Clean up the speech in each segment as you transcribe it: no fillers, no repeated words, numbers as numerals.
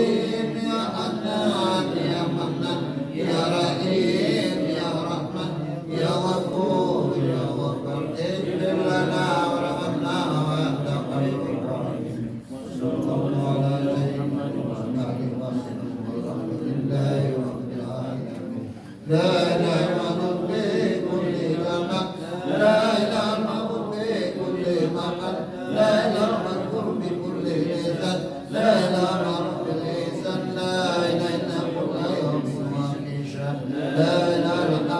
Karim ya Adnan ya Mannan ya Rahim ya Rahman ya Ghafur ya Ghaffar ighfir lana warhamna wa anta khairur rahimin. Sallallahu alaihi wa alihi wasallam. Alhamdulillahi rabbil alamin. La ilaha fi kulli zaman, la ilaha fi kulli makan, la ilaha fi kulli lisan, la ilaha fil lisan, la ilaha illa huwa yawmul qiyamah, la ilaha illa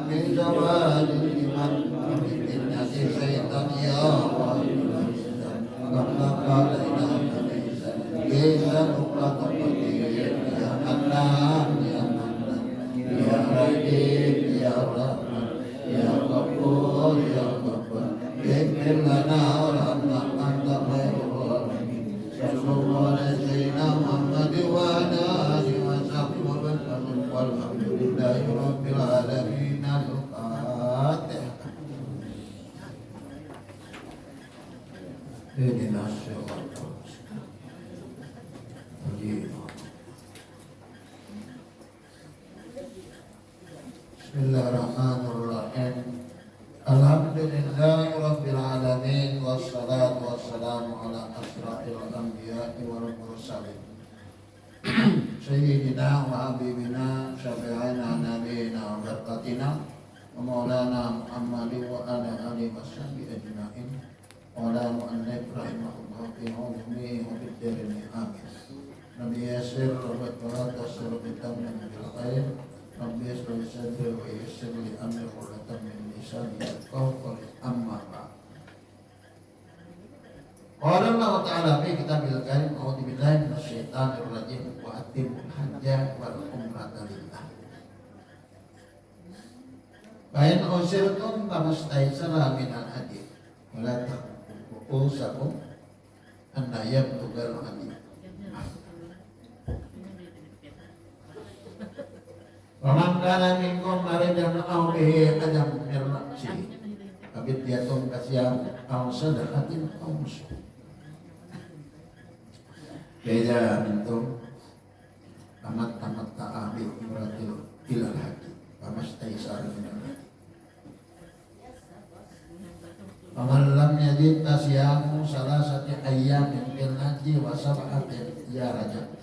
min zawalil iman, min nasi syaitan ya Allah. La ilaha illa huwa ya Allah ya Mannan ya Rahim ya Rahman ya Ghafur ya Ghaffar ighfir lana warhamna anta khairur rahimin. Sallallahu alaihi sayyidina Muhammad wa ala alihi wa sahbihi wa sallam. Walhamdulillahi rabbil alamin. Al-Fatihah. Ihdinas siratal mustaqim. Bismillahirrahmanirrahim. Alhamdulillahi rabbil alamin wassalatu wassalamu ala asrafil anbiya'i wal mursalin sayyidina wa habibina syafi'ina nabiyina wa barakatina wa maulana Muhammadin wa ala alihi washabihi ajma'in wa ala mu'annif rahimahullah fi ummi wa biddarini amin. Nabi yasir wa tasir bitammin bil khair. Rabbi yasir sadri wa yassir li amri wa min lisani yafqahu qawli. Amma ba'd. Qala Allah Ta'ala fi kitabil karim a'udzu billahi minasyaitonir rajim wa atimul hajja wal umrata lillah. Bayan usirtum famastaysara minal hadi wa la taqusakum anna yablughal hadi. Waman kana minkum maridan aw bihi adam min ra'si fabidiyatun kasiyam aw sadaqatin aw nusuk. Beda mintum amat ta'abi imratil ilal haji famastaysara minal haji. Waman lam yajid fasiyamu salasati ayyamin fil haji wa sab'atin ya rajab.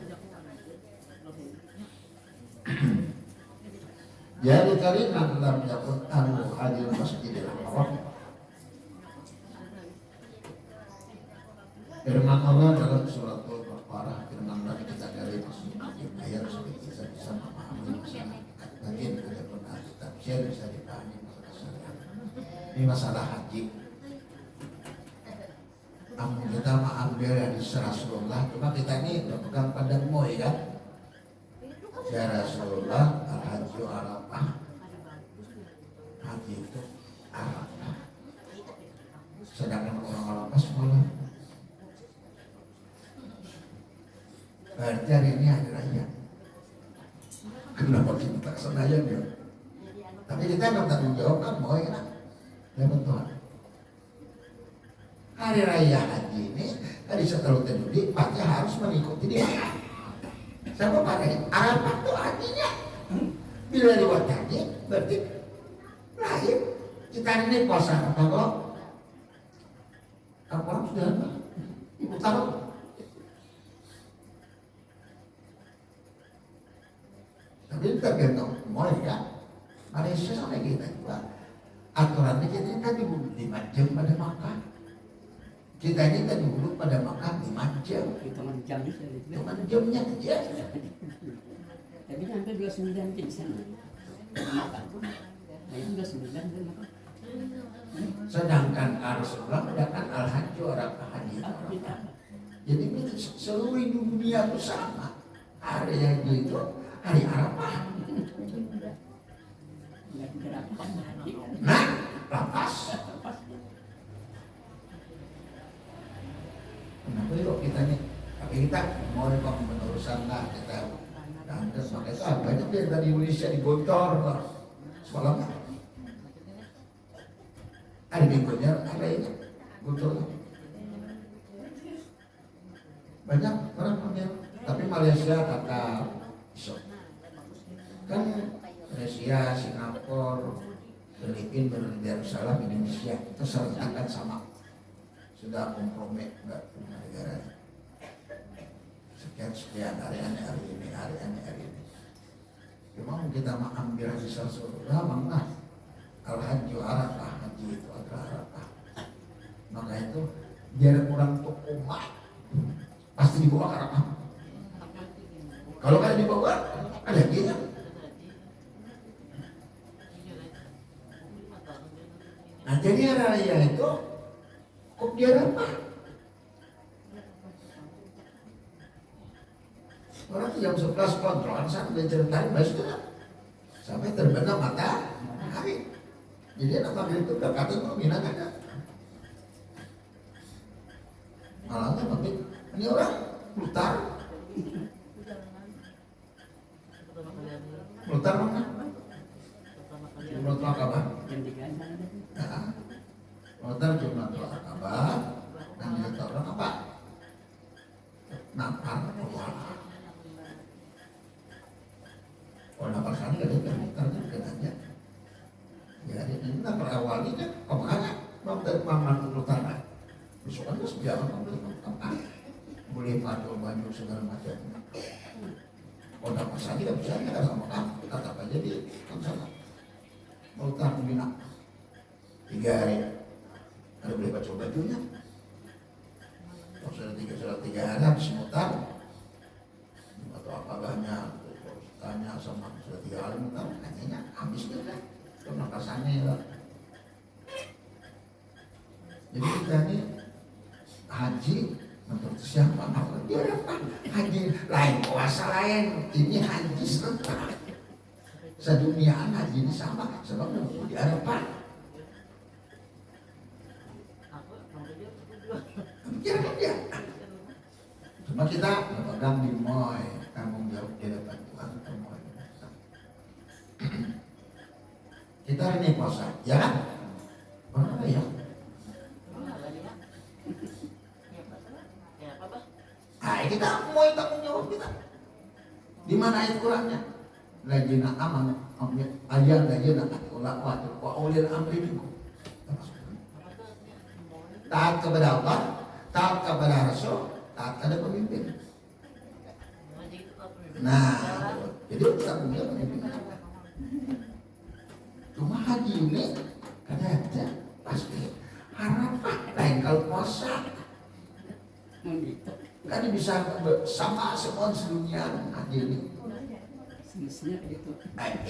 Jadi kalimat lam yakun anu hadir masjidil haram. Firman Allah dalam surat Al-Baqarah, firman Allah kita dari ayat supaya kita bisa memahami masalah bagian dari pernah tafsir bisa dipahami masalah ini masalah haji. Namun kita mengambil dari Rasulullah, cuma kita ini berpegang pada moy kan. Ya Rasulullah, al-haji Arafah. Haji itu Arafah. Sedangkan orang Arafah sekolah. Berarti hari ini hari raya. Kenapa kita sengaja ya? Tapi kita nggak tanggung jawab kan, mau ya? Ya betul. Hari raya haji ini tadi setelah tadi pasti harus mengikuti dia. Siapa pakai Arafah itu artinya bila lewat haji berarti lahir. Kita ini puasa apa kok? Apa sudah tahu? Tapi tergantung mau ya. Malaysia sama kita juga. Aturannya kita tadi 5 jam pada makan. Kita ini tadi dulu pada makan 5 jam. Hitungan jamnya saja. Hitungan jamnya aja. Tapi sampai 29 jam di sana. Makan pun. Saya 29 jam makan. Sedangkan Rasulullah mengatakan al-hajju Arafah haji. Jadi seluruh dunia itu sama. Hari yang itu hari Arafah. Nah, lapas. Kenapa yuk kita nih? Tapi kita mau kok penerusan lah kita. Dan makanya itu banyak yang dari Indonesia digocor lah. Sekolah hari minggunya ada ini gocor. banyak orang panggil. Tapi Malaysia kata iso. Kan Malaysia, Singapura, Filipina, Darussalam, Indonesia itu serentak sama. Sudah kompromi enggak punya negara. Sekian hari ini. Cuma kita mah ambil haji surga, mangga al-hajju arafah, haji itu adalah arafah. Maka itu biar orang tuh umat pasti dibawa ke arafah. Kalau kan dibawa ada dia. Nah jadi hari raya itu kok dia apa? Orang tuh jam 11 kontrolan sampai ceritain sampai terbenam matahari. Jadi anak maghrib itu berkata mau minat ada. Malahnya maghrib ini orang mutar mana? Jumlah Akabah. Mutar jumlah Akabah dan dia orang apa? Nampar kepala. Oh nampar sana kan dia mutarnya kenanya. Ya ini nampar awalnya kemana? Dari Maman Utara. Besokan itu sebiarkan apa? Boleh pakai baju segala macam. Oh nampar sana tidak bisa kan sama kamu. Tetap aja di sana. Mutar Mina 3 hari. Ada boleh baca bajunya. Kalau sudah 3 hari habis mutar. Atau apa banyak. Tanya sama sudah 3 hari mutar, kayaknya habis juga karena kasarnya ya. Jadi kita ini haji menurut siapa? Dia apa? Haji lain, puasa lain. Ini haji serentak. Seduniaan haji ini sama, sebab di Arafah. Kira-kira dia. Cuma kita memegang di moy, tanggung jawab di depan Tuhan. Kita ini puasa, ya kan? Mana ya? Kita mau tanggung jawab kita. Di mana ayat Qurannya? Lajina aman, ayat lajina wa ulil amri minkum. Taat kepada Allah, taat kepada Rasul, taat kepada pemimpin. Nah, jadi kita punya pemimpin. Cuma haji ini kadang-kadang pasti harapan lain kalau puasa. Kan bisa sama semua sedunia haji ini. Semestinya begitu.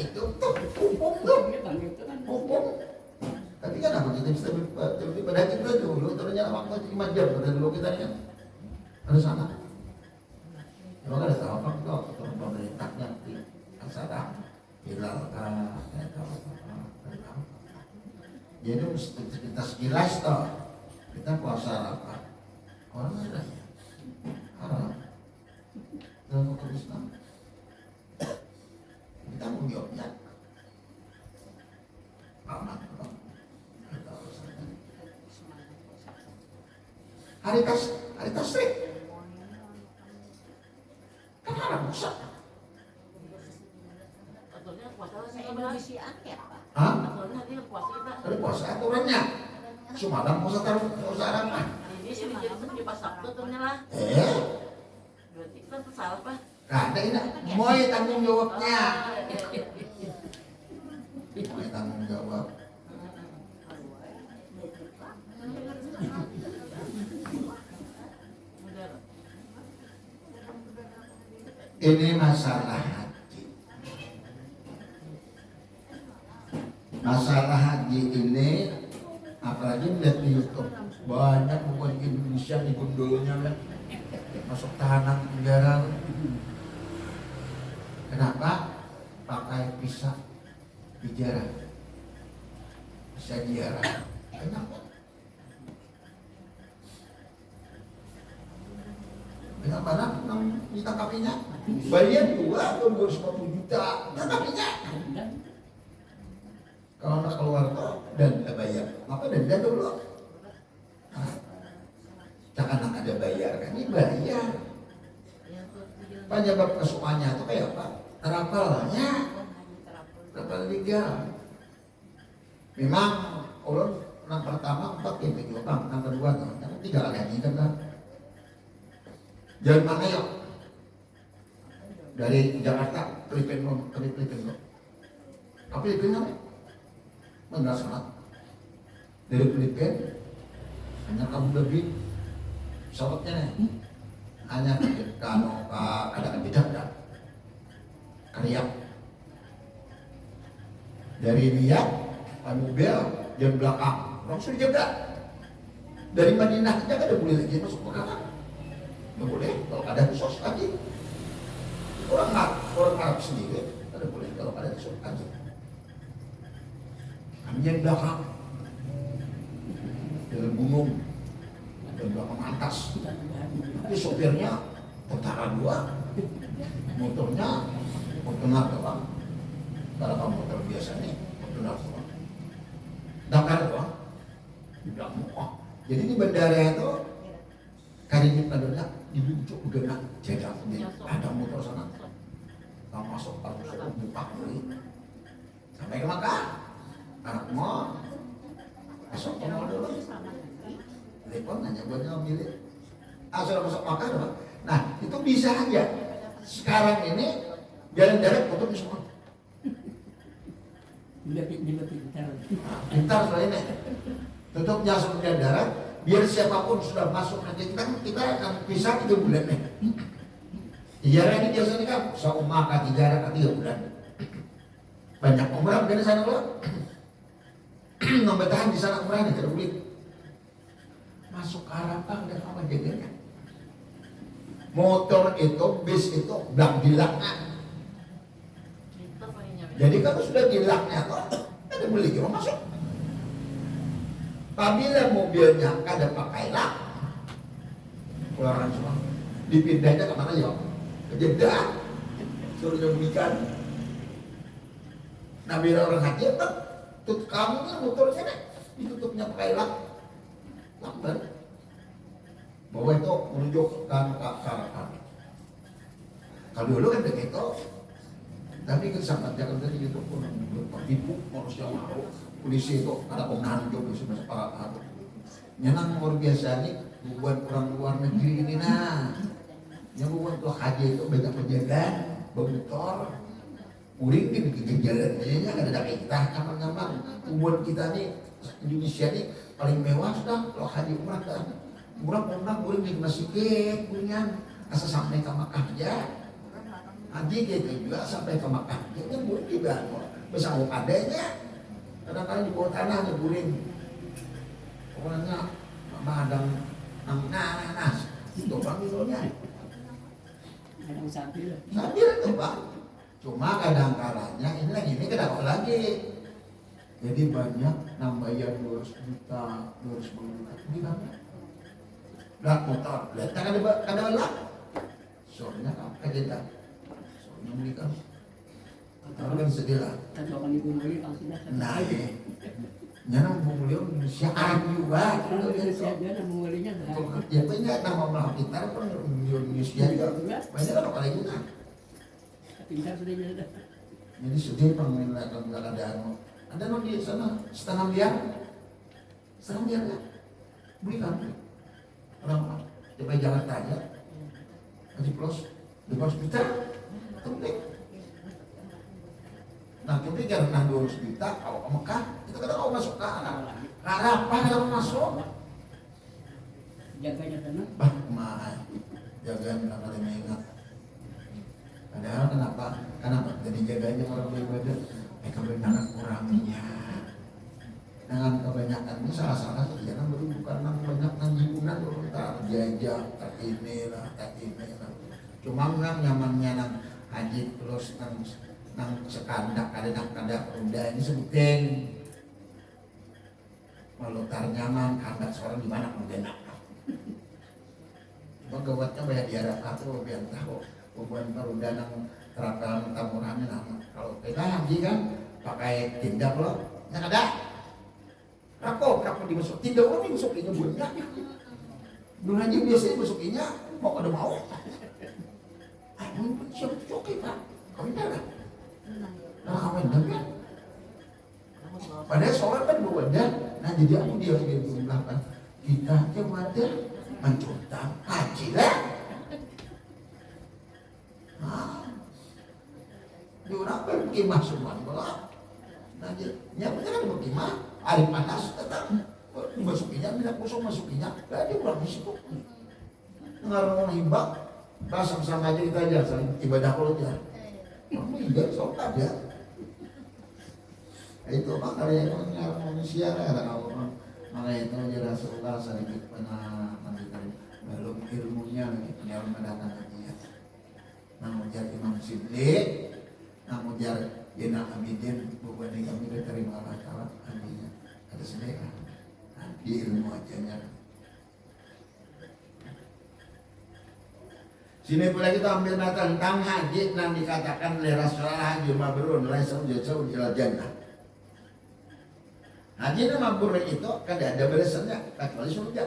Itu tuh hukum tuh, hukum. Tapi kan apa kita bisa pada kita dulu ternyata waktu 5 jam pada dulu kita kan ada sana. Kalau ada tahu apa kalau pemerintahnya di aksara hilal kan, jadi kita sekilas toh kita puasa apa? Orang ada ya, haram. Dalam hukum Islam kita tanggung jawabnya amat. Hari tasrik kan haram puasa. Hah? Hari puasa aturannya. Semalam puasa taruh puasa apa? Berarti kan salah Pak. Ada ini, mau tanggung jawabnya. Mau tanggung jawab. Ini masalah haji. Masalah haji ini, apalagi lihat di YouTube, banyak bukan Indonesia di gundulnya kan, masuk tahanan penjara. Kenapa? Pakai pisah dijarah, bisa dijarah. Kenapa? Kenapa ditangkapinya? Bayar 250 juta, tangkapinya. Kalau nak keluar tuh dan bayar, maka denda dulu. Jangan ada bayar kan? Ini bayar. Penyebab kesukaannya itu kayak apa? Terapelnya. Terapel tiga. Memang ulun yang pertama 4 yang kedua bang, yang kedua tuh, yang 3 kali lagi kan. Jalan mana yuk? Dari Jakarta, Filipina, apa Filipina? Benar sangat. Dari Filipina, hanya kamu lebih pesawatnya nih, hanya kalau ada tidak ada karya. Dari dia, mobil dan belakang, langsung jaga. Dari Madinah aja kan udah boleh lagi masuk ke kanan. Nggak boleh kalau ada khusus lagi. Orang Arab sendiri ada boleh kalau ada khusus lagi. Kami yang belakang, dalam gunung, dan belakang atas. Tapi sopirnya tentara 2, motornya motor bang. Kalau kamu motor biasa nih, motor doang. Dakar doang, di belakang. Jadi di bandara itu kali padanya dibujuk udah jaga ada motor sana. Kamu masuk kalau buka beli sampai ke Makkah. Anak mau masuk ke mall dulu. Telepon nanya buatnya milik. Asal masuk Makkah doang. Nah itu bisa aja. Sekarang ini jalan darat tutup semua. Pintar soalnya tutup langsung jalan darat. Biar siapapun sudah masuk nanti kita akan bisa 3 bulan nih. Tijarah ini biasanya kan seumaka tijarah 3 bulan. Banyak umrah dari sana loh. Nambah tahan di sana umrah nih terbulik. Masuk ke Arafah dan apa jadinya? Motor itu, bis itu blang dilaknya. Jadi kalau sudah dilaknya kok, ada boleh juga masuk. Apabila mobilnya kada pakai lak, keluaran semua, dipindahnya kemana ya? Ke Jeddah, suruh nyebuikan. Nah bila orang haji, tutup kamu nih motornya nih, ditutupnya pakai lak, lambat. Bahwa itu menunjukkan keakraban. Kalau dulu kan begitu, tapi kesamaan jangan tadi itu pun tipu manusia mau. Polisi itu ada pemenahan juga sih masuk para nyenang luar biasa nih buat orang luar negeri ini nah yang buat tuh haji itu banyak penjagaan bermotor uring di jalan-jalannya kan ada kita kapan-kapan buat kita nih Indonesia nih paling mewah sudah kalau haji umrah kan murah uring di masjid punya asal sampai ke Makkah aja haji gitu juga sampai ke Makkah jadi uring juga bersama adanya kadang-kadang di bawah tanah nyeburin orangnya madang nanas itu bang itunya sambil itu bang cuma kadang-kadangnya ini kenapa lagi jadi banyak nambahan 200 juta 210 juta gimana belak motor lihat kan ada belak soalnya apa kita soalnya belikan kalau kan sedih lah. Nah, nyana menguliah siapa juga. Ya banyak nama malah pintar pun Indonesia juga. Banyak kan orang juga. Pintar sudah jadi. Jadi sedih pemain lagu nggak ada ada di sana 1,5 miliar. 1,5 miliar ya. Belikan. Orang coba jalan aja. Di plus 200 juta. Tentu. Nah, tapi karena 200 juta kalau ke Mekah, itu kadang kau masuk ke Arafah kalau masuk. Jaganya sana. Bah, jagaan kenapa dia ingat. Padahal kenapa jadi jaganya orang beribadah? Kebanyakan kurangnya. Dengan kebanyakan ini salah-salah jangan bukan banyak hiburan tak jajah, tak ini lah. Cuma nyamannya nang haji terus nang sekandak kadang udah ini sebutin melutar nyaman kandak seorang di mana kemudian cuma gawatnya banyak di Arafah tuh biar tahu hubungan perudah nang terapkan tamurannya nama kalau kita haji kan pakai tindak loh yang ada rapo dimasuk tindak orang dimasukinnya banyak belum haji biasanya masukinnya mau kada mau siapa coki pak? Kawin dah. Nah kawin dah kan? Padahal sholat kan berwadah. Nah jadi aku dia kan kita aja wadah mencutang haji lah. Nah, diorang berkimah semua malah. Nah, ya benar berkimah. Hari panas tetap masukinya, bila kosong masukinya. Lah dia pulang di situ. Ngarang himbak, pasang sama aja kita aja saling ibadah kalau dia. Kamu ibadah sholat ya. Itu makanya manusia lah kalau makanya itu aja Rasulullah sedikit pernah belum ilmunya yang mendatang lagi ya. Namun jadi Imam Siddiq, namun jadi Jenal Abidin bukan yang kami diterima Allah Taala amin. Ada sedekah di ilmu aja. Sini pula kita ambil tentang haji yang dikatakan oleh Rasulullah haji mabrur laisa jauh ila jannah. Haji mabrur itu kada ada balasannya kecuali surga.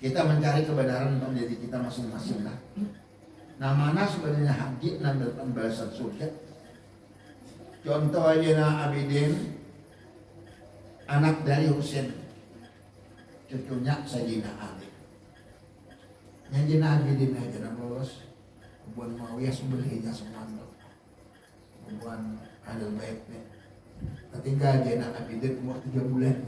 Kita mencari kebenaran untuk diri kita masing-masing lah. Nah mana sebenarnya haji dan balasan surga? Contoh aja Abidin, anak dari Husain, cucunya Sayyidina Ali. Sayyidina Abidin aja nama lolos, buat Muawiyah sebelahnya semua tuh, buat Ahlul Bait. Ketika Sayyidina Abidin umur 3 bulan,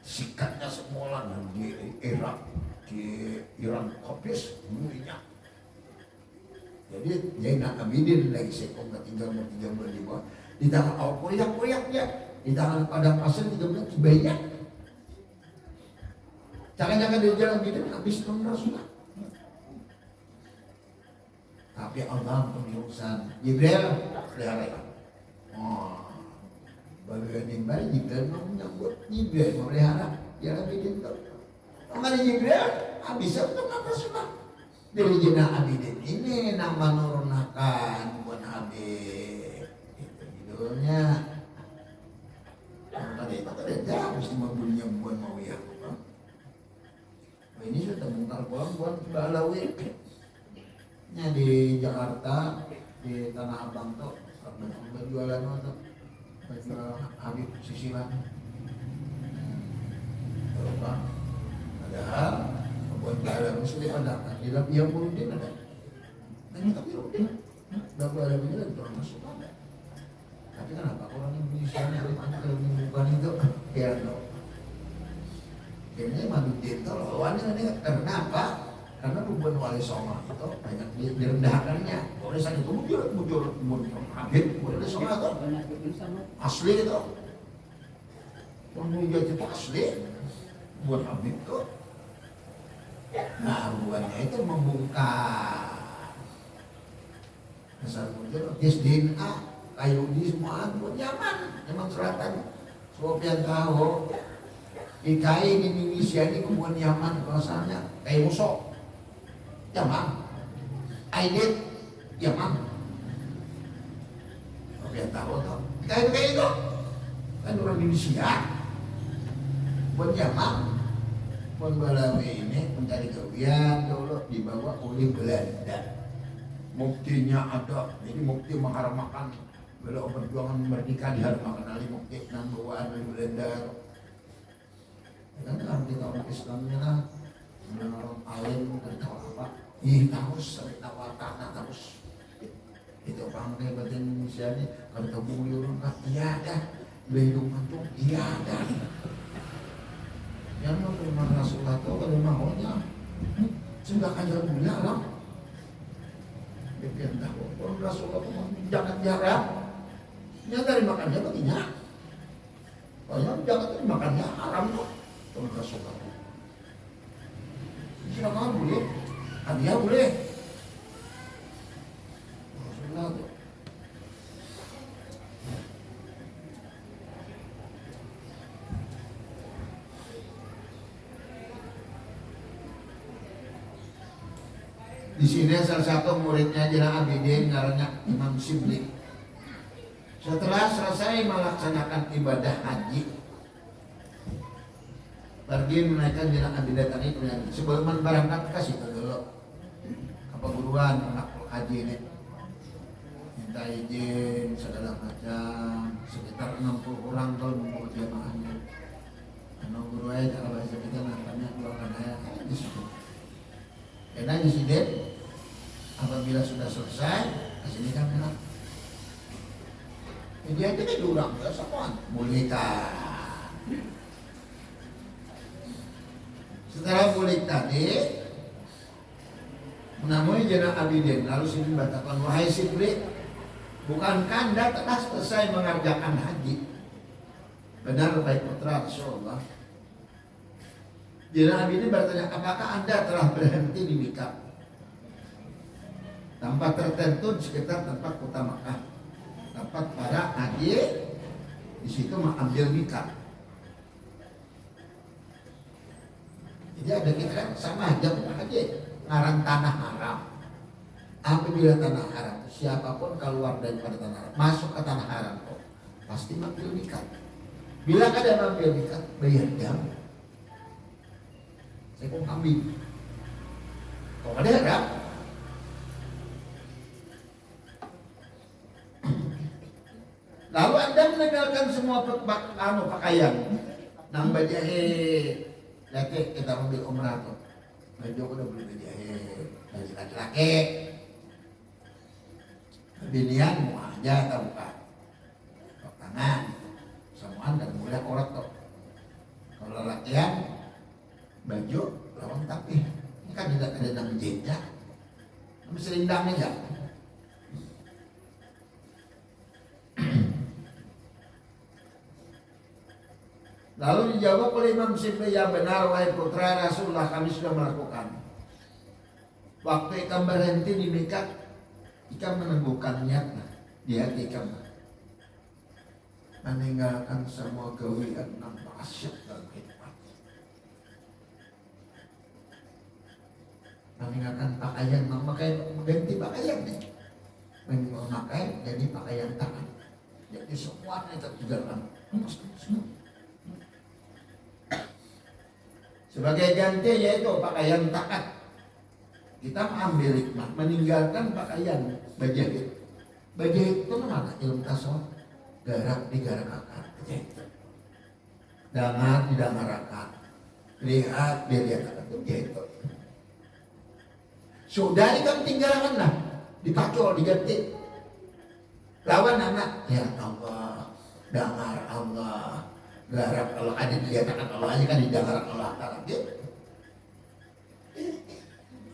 sikatnya semula di Irak, di Iran habis minyak. Jadi Zainal Abidin lagi sekong tinggal umur 3 bulan di bawah. Di tangan koyak dia, di tangan padang pasir 3 bulan banyak. Jangan-jangan di jalan Abidin habis tahun Rasulullah. Tapi Allah pemiusan Jibril pelihara. Oh, bagian yang baik Jibril mau menyambut Jibril memelihara yang Abidin itu. Mengenai Jibril habis untuk Rasulullah. Dari Zainal Abidin ini nama nurunakan buat Habib itu judulnya. Tadi itu jauh mesti membelinya buat Muawiyah. Ini sudah bongkar pulang buat Balawi. Nya di Jakarta di Tanah Abang tuh berjualan tuh berjual Habib sisilan. Coba padahal buat dalam muslim ada kan di dalam yang Burudin ada dan itu Burudin dalam dalam ini ada termasuk ada tapi kenapa orang Indonesia dari mana kalau bukan itu ya no ini Madudin itu lawannya ini karena apa? Karena hubungan wali songo itu banyak direndahkannya warisan itu mujur Habib wali songo itu asli itu penghujat itu asli buat Habib itu. Nah hubungannya itu membongkar dasar muncul DNA kayu di semua buat Yaman memang selatan Sofian tahu IKI di Indonesia ini hubungan Yaman bahasanya kayu musuh Yaman Aidit Yaman Sofian tahu tuh kayu itu kan orang Indonesia buat Yaman Pon Balawi ini mencari kewian dulu dibawa oleh Belanda. Muktinya ada, jadi mukti mengharamakan bela perjuangan merdeka diharamakan oleh mukti dan bawaan oleh Belanda. Dan arti orang Islamnya lah, orang alim dan tahu apa, tahu sampai tahu tanah terus. Itu orang hebat Indonesia ini kalau kamu orang kata iya ada, berhidupan tuh iya ada. Yang mau terima Rasulullah itu kalau maunya sudah kajar mulia lah. Dia tahu orang Rasulullah itu jangan jarang. Yang dari makannya begini. Kalau jangan dari makannya haram kok. Orang Rasulullah. Silakan boleh, hadiah boleh. Rasulullah itu. Di sini salah satu muridnya Zainal Abidin namanya Imam Siddiq. Setelah selesai melaksanakan ibadah haji, pergi menaikkan Zainal Abidin tadi sebelum berangkat kasih dulu. Apa puluhan anak haji ini minta izin segala macam, sekitar 60 orang tuh mau jamaahnya. Anak guru aja kalau bahasa kita namanya keluarkan ayah di situ. Karena insiden apabila sudah selesai kasih nikah merah. Dia aja kan durang ya semua mulikan. Setelah mulik tadi menemui Jenderal Abidin, lalu Sidin berkata, wahai Sidri, bukankah Anda telah selesai mengerjakan haji? Benar baik putra Rasulullah. Jenderal Abidin bertanya, apakah Anda telah berhenti di Mekah? Tempat tertentu di sekitar tempat kota Makkah, tempat para haji di situ mengambil Mekah. Jadi ada kita kan sama aja haji ngaran tanah haram. Apabila tanah haram, siapapun keluar daripada tanah haram, masuk ke tanah haram kok pasti mengambil Mekah. Bila ada mengambil Mekah, bayar dam. Saya kok kambing. Kok ada haram? Lalu Anda meninggalkan semua pakaian, nang bajahit. Laki kita ambil umrah tuh, baju udah beli bajahit, baju laki-laki. Binian mau aja atau bukan? Tok tangan, samaan dan mulai korek tuh. Kalau latihan baju lawan tapi ini kan tidak ada nama jejak, nama selindang aja. Lalu dijawab oleh Imam Sibli, ya benar wahai putra Rasulullah, kami sudah melakukan. Waktu ikam berhenti di Mekah, ikam meneguhkan niat di hati ikam meninggalkan semua gawian dan maksiat dalam kehidupan. Meninggalkan pakaian, memakai ganti pakaian nih. Memakai jadi pakaian tangan. Jadi semuanya tertinggalkan. Semua. Sebagai ganti yaitu pakaian takat. Kita mengambil hikmah, meninggalkan pakaian bajahit. Bajahit itu mana? Ilmu tasawuf. Garak digarakakan. Bajahit. Dangar didangarakan. Lihat dilihat itu bajahit. Sudah ikan tinggalkan lah. Dipacol, diganti. Lawan anak. Ya Allah. Dangar Allah. Garap kalau ada dilihatkan Allah aja kan didengarkan Allah Ta'ala gitu.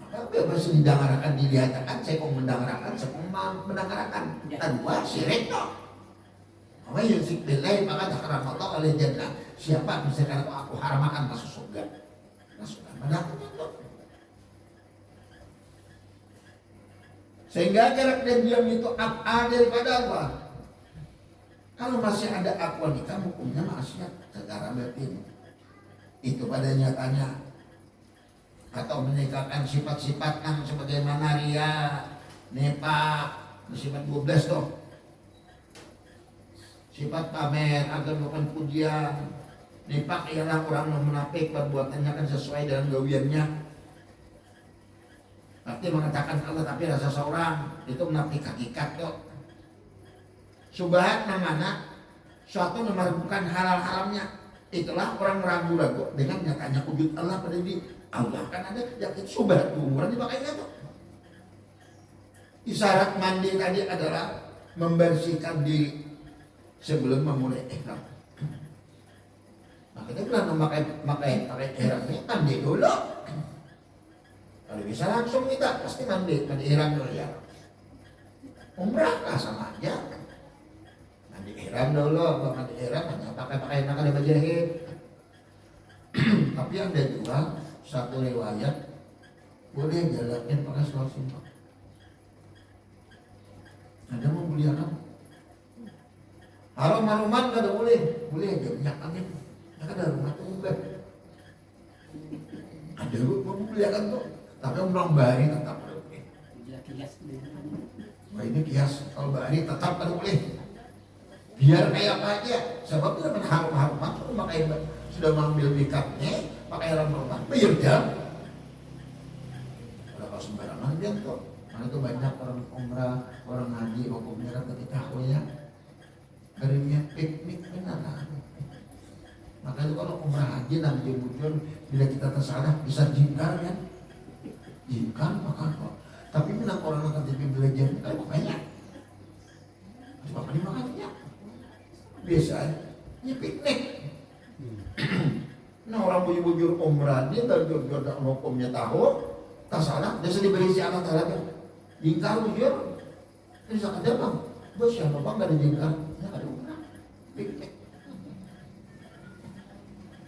Apa masih didengarkan dilihatkan, saya kok mendengarkan, saya kok mendengarkan. Kedua syirik toh. Apa yang sikbilai maka takram Allah oleh jannah. Siapa misalkan aku haramakan masuk surga. Masuk mendapat itu. Sehingga jarak dan diam itu apa daripada Allah. Kalau masih ada akwa nikah, hukumnya maksiat secara batin. Itu pada nyatanya. Atau menikahkan sifat-sifat yang sebagaimana ria, nepak, sifat 12 tuh. Sifat pamer, agar bukan pujian. Nepak ialah orang yang munafik, perbuatannya kan sesuai dengan gawiannya. Tapi mengatakan Allah tapi rasa seorang, itu munafik hakikat tuh. Subhat namanya suatu memerlukan halal-haramnya. Itulah orang ragu-ragu dengan nyatanya wujud Allah pada diri Allah. Kan ada yakin subhat umuran dipakai itu. Isyarat mandi tadi adalah membersihkan diri sebelum memulai ihram. Makanya pernah memakai ihram ini mandi dulu. Kalau bisa langsung kita pasti mandi ihram dulu ya. Umrah lah sama aja. Mandi ihram dulu, mandi ihram hanya pakai ada bajahit. Tapi ada juga satu riwayat boleh jalankan pakai selawat simpel. Ada mau muliakan harum-haruman kada boleh aja minyak angin. Nah, ada rumah tuh enggak. Ada mau muliakan tuh, tapi orang bari tetap boleh. Wah ini kias, kalau bari tetap kada boleh. Biar kayak apa aja, sebab itu memang harum-haruman tuh pakai sudah mengambil mikatnya, pakai harum-haruman, bayar jam. Kalau sembarangan dia tuh, Karena itu banyak orang umrah, orang haji, hukumnya kan ketika ya karirnya piknik benar. Maka itu kalau umrah haji nanti bujur bila kita tersalah bisa jingkar kan, jingkar maka kok. Tapi menang orang akan jadi belajar kan banyak. Coba dimakannya biasanya piknik. Nah orang bujur umrah dia dari Jogja hukumnya tahu, tak salah dia sedih berisi anak talaga. Jingkar bujur, ini sangat bang. Bos siapa bang gak ada jingkar? Ya ada umrah, piknik.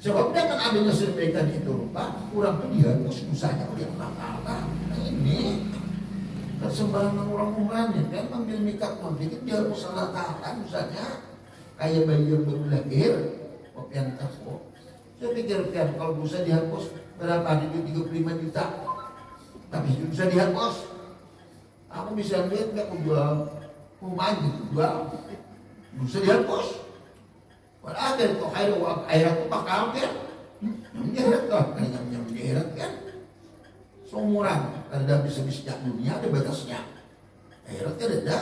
Sebab dengan adanya serbekan itu, Pak, kurang tuh dia bos usahanya udah nakal. Nah ini kan sembarangan orang umrahnya kan ambil mikat dikit dia harus salah tahan usahanya kayak bayi yang baru lahir, kopian takut. Saya pikirkan kalau bisa dihapus berapa di 35 juta, tapi bisa dihapus. Aku bisa lihat nggak jual rumah gitu jual, bisa dihapus. Padahal itu air aku bakal kan, menjerat kan, kayaknya menjerat kan. Seumuran, ada bisa-bisa dunia ada batasnya. Air kan ada,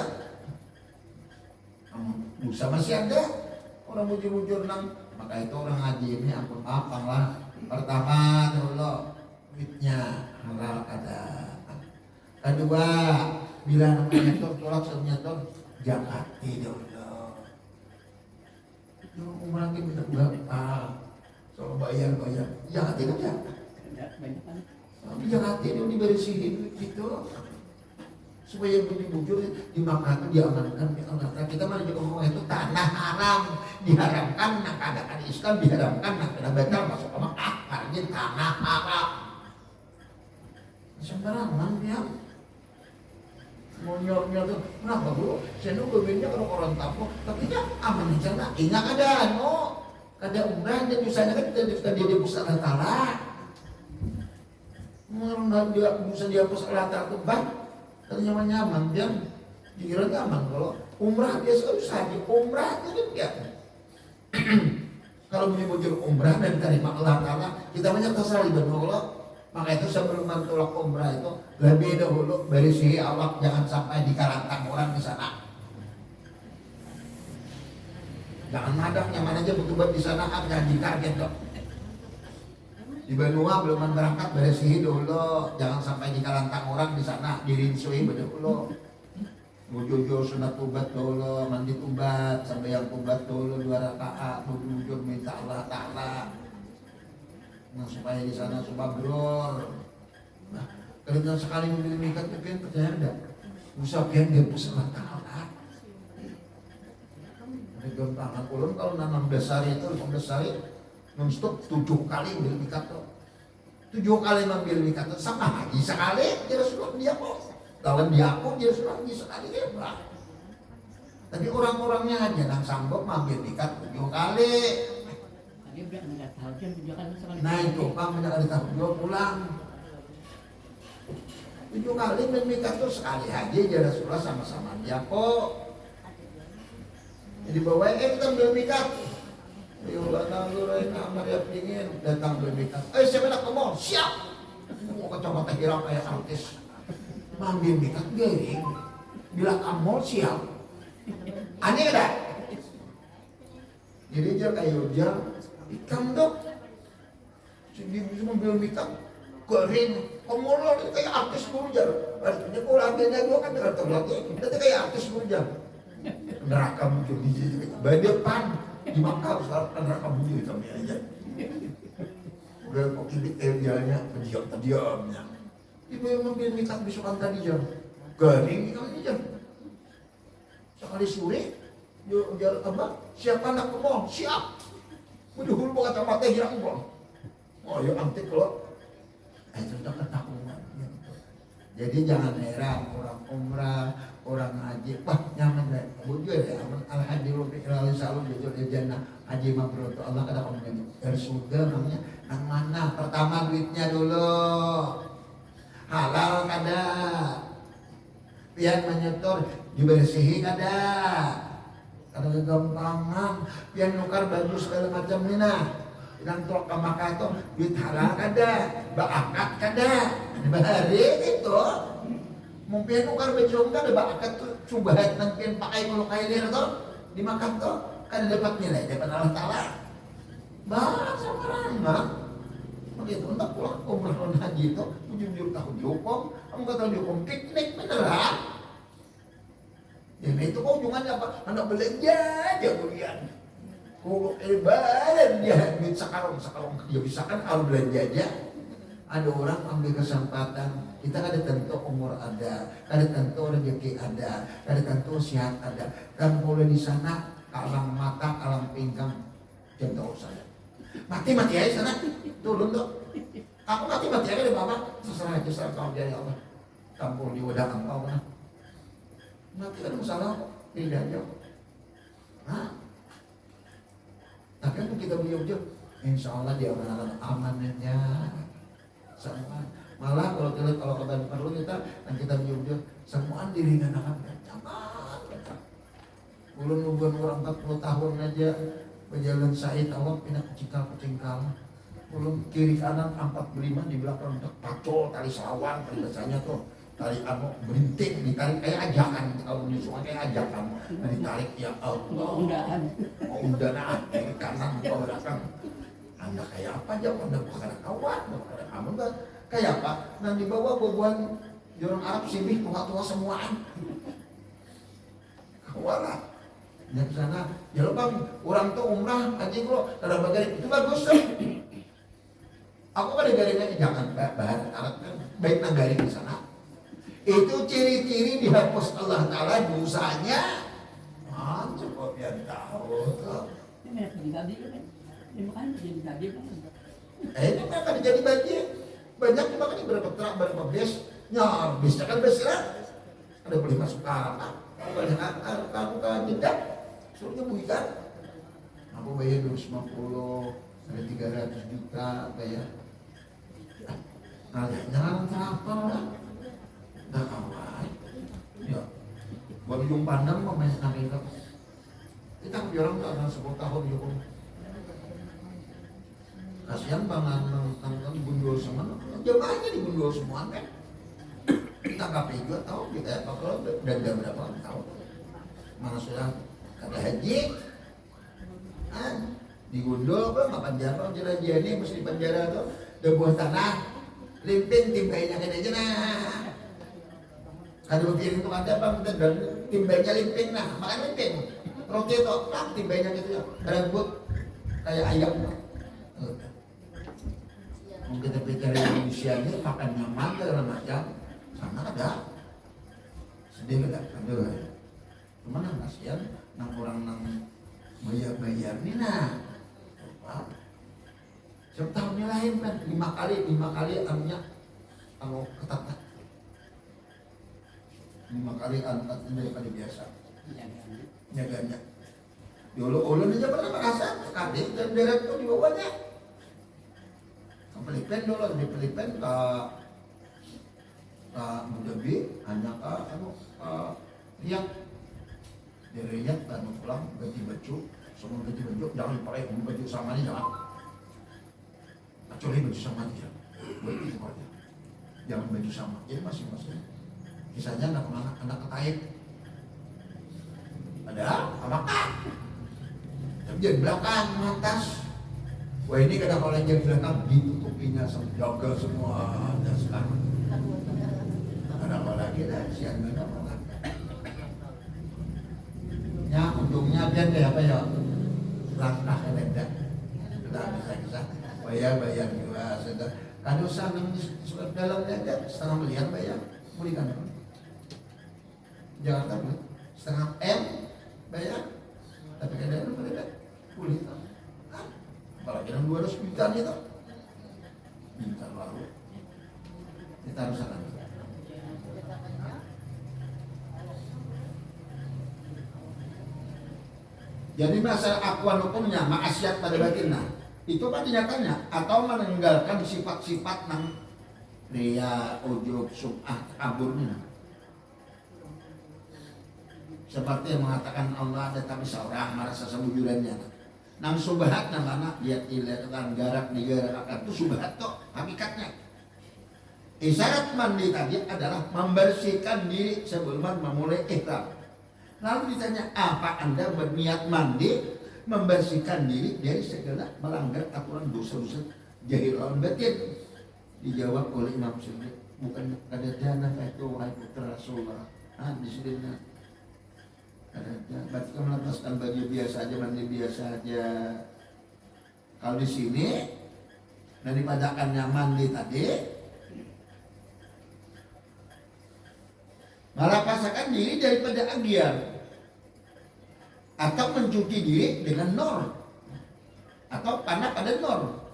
busa masih ada. Orang bujur-bujur nang. Maka itu orang haji ini ampun maafkan lah. Pertama dulu duitnya halal ada. Kedua bila namanya tuh tolak semuanya tuh jakati dulu. Dulu umrah kita minta berapa? Soal bayar jakati aja. Tapi jakati dulu dibersihin gitu. Supaya bujur dimakan diamankan karena kita malah juga ngomong itu tanah haram diharamkan nak keadaan Islam diharamkan nak kena batal masuk ke Mekah karena tanah haram sembarangan dia mau nyor tuh kenapa bro saya nunggu benernya kalau orang tampuk tapi dia aman di sana ingat keadaan kada umrah dan usahanya kan kita dia pusat Allah orang dia bisa dihapus Allah tuh bang ternyata nyaman dia dikira nyaman kalau umrah dia selalu saja umrah itu kan kalau menyebut umrah dan terima Allah Ta'ala kita banyak terserah Allah. Maka itu sebelum mentolak umrah itu lebih dahulu berisihi awak jangan sampai dikarantang orang di sana. Jangan madang nyaman aja butuh di sana jangan dikarget dong. Di Benua belum berangkat berisihi dulu, jangan sampai dikalantang orang di sana dirinsui dulu. Mujur sunat tubat dulu, mandi tubat sampai yang tubat dulu 2 rakaat, mujur minta Allah Ta'ala. Nah supaya di sana subabrur. Nah kalau sekali memilih mikat pian percaya enggak? Usah pian dia pusat Allah Ta'ala. Ada gampangan ulun kalau nanam dasari itu 15 hari non-stop 7 kali ambil mikat tuh 7 kali ambil mikat tuh sama haji sekali dia Rasulullah dia kok lawan dia aku dia Rasulullah haji sekali dia bah tapi orang-orangnya aja yang sanggup ambil mikat 7 kali nah itu Pak menjaga di tahun 2 pulang 7 kali ambil mikat tuh sekali haji dia Rasulullah sama-sama dia kok jadi bawa kita ambil mikat Yolah nanggurai kamar yang dingin datang bermikat. Siapa nak ke mall? Siap. Mau kacamata hirap kayak artis. Ambil mikat garing. Bila ke mall siap. Aneh ada. Jadi dia kayak dia ikan dok. Jadi bisa ambil mikat garing. Ke mall kayak artis burjar. Artinya kalau ambilnya dua kan datang lagi. Nanti kayak artis burjar. Neraka muncul di depan. Di Makkah sekarang neraka bunyi kami aja. Udah kok ini dianya pendiam-pendiamnya. Ibu yang ambil mikat besokan tadi jam garing kami jam. Sekali sore, jalan apa? Siapa nak ke mall? Siap. Udah hulu bawa kacamata hilang bang. Oh ya antik loh. Itu udah ketahuan. Jadi jangan heran orang umrah, orang haji, wah nyaman deh, bujur ya, alhamdulillah kalau selalu jujur di jannah haji mabrur itu Allah kada komen dari surga namanya, yang mana pertama duitnya dulu, halal kada, pian menyetor dibersihi kada, kada kegampangan, pian nukar baju segala macam ni nah, dan truk ke Makkah itu duit halal kada, baakat kada, bahari itu. Mungkin ukar bejong kan bakat tuh subahat nang pian pakai kalau kaya tuh dimakan tuh kan dapat nilai dapat Allah Taala. Bahasa orang mah begitu entah pulang umroh haji itu 7 tahun dihukum, kamu kata dihukum piknik beneran. Dan itu kok hubungannya apa? Anak belanja aja kemudian. Kalau lebaran dia duit sekarang dia bisa kan kalau belanja aja. Ada orang ambil kesempatan, kita ada tentu umur ada tentu rezeki ada tentu sehat ada. Dan mulai di sana kalang mata, kalang pinggang, contoh saya. Mati aja sana, turun tuh. Aku mati aja deh bapak, terserah kau dia ya Allah. Campur di wadah engkau kan. Mati ada masalah kok, tidak aja. Hah? Tapi kita beliau insya Allah dia amannya. Semua malah kalau kita perlu kita dan kita beliau semua diringan akan jangan. Belum nungguan orang 40 tahun aja berjalan Said awak pindah kecingkal. Belum kiri kanan 45 di belakang untuk pacol tali sawang biasanya tuh tali berintik ditarik kayak ajakan kalau di sungai kayak ajakan ditarik ya Allah undangan kiri kanan ke belakang. Anda kayak apa aja Anda bukan kawan bukan kamu kan kayak apa nanti bawa bubuhan orang Arab sibih tua semuaan kawalah yang sana ya bang orang tuh umrah haji lo ada bagian itu bagus tuh. Aku kan garingnya jangan bahan Arab kan baik nagaring di sana. Itu ciri-ciri dihapus Allah Ta'ala dosanya. Coba biar tahu tuh. Ini makan jadi tadi Ini mereka jadi banjir. Banyak makanya berapa belas. Ya bisa kan besar. Ada boleh masuk kamar. Banyak kamu kan tidak. Suruhnya buikan. Aku bayar 250. Ada 300 juta bayar. Nah, jangan kenapa lah. Nah kawan, ya, buat ujung pandang mau main sampai itu. Kita orang tak ada 10 tahun juga. Kasihan banget nonton gundul semua, jemaahnya digundul semua kan. Kita nggak juga tahu kita apa kalau dan berapa tahu. Mana sudah kata haji, digundul apa nggak penjara jelajah ini mesti penjara tuh, debuah tanah, limpin timbainya kena aja nah. Kalau piring itu ada apa dan timbainya limping nah makan limping roti itu tak timbainya gitu ya rambut kayak ayam mungkin kita pikir Indonesia ini makan nyaman segala macam sana ada sedih ada cuman yang kasihan nang orang nang bayar nih nah setiap tahunnya lain kan 5 kali anunya anu ketat 5 kali angkat daripada biasa nyaganya diulun aja pernah merasa kadek dan deret tuh di bawahnya ke Pelipen dulu di Pelipen ke Abu Dhabi hanya ke Riyadh dari Riyadh dan pulang ganti baju semua ganti baju jangan pakai baju sama nih jangan kecuali baju sama aja buat itu aja jangan baju sama jadi masing-masing misalnya anak ketaik ada apakah jam belakang atas wah ini kadang kalau jam belakang ditutupinya jaga semua dan sekarang ada apa lagi dah siang ada apa ya untungnya biar kayak apa ya langkah ledak sudah bisa bayar juga sudah kan usah sudah dalam ledak setengah miliar bayar berikan Jakarta beli setengah M bayar tapi kadang mereka kulit apalagi yang 200 juta gitu minta baru kita harus akan jadi masalah akuan hukumnya maksiat pada batinnya itu kan tindakannya atau meninggalkan sifat-sifat nang ria, ujub, sum'ah, aburnya seperti yang mengatakan Allah ada tapi seorang merasa sebujurannya nang subhat namanya lihat garak negara akan itu subhat tuh hakikatnya Isyarat mandi tadi adalah membersihkan diri sebelum memulai ihram. Lalu ditanya, apa Anda berniat mandi membersihkan diri dari segala melanggar aturan dosa-dosa jahil lawan batin? Dijawab oleh Imam Syibli, bukan ada dana itu wahai putra Rasulullah. Di sini ada berarti kamu melepaskan baju biasa aja, mandi biasa aja. Kalau di sini daripada Anda mandi tadi malah pasakan diri daripada agian, atau mencuci diri dengan nor, atau panah pada nor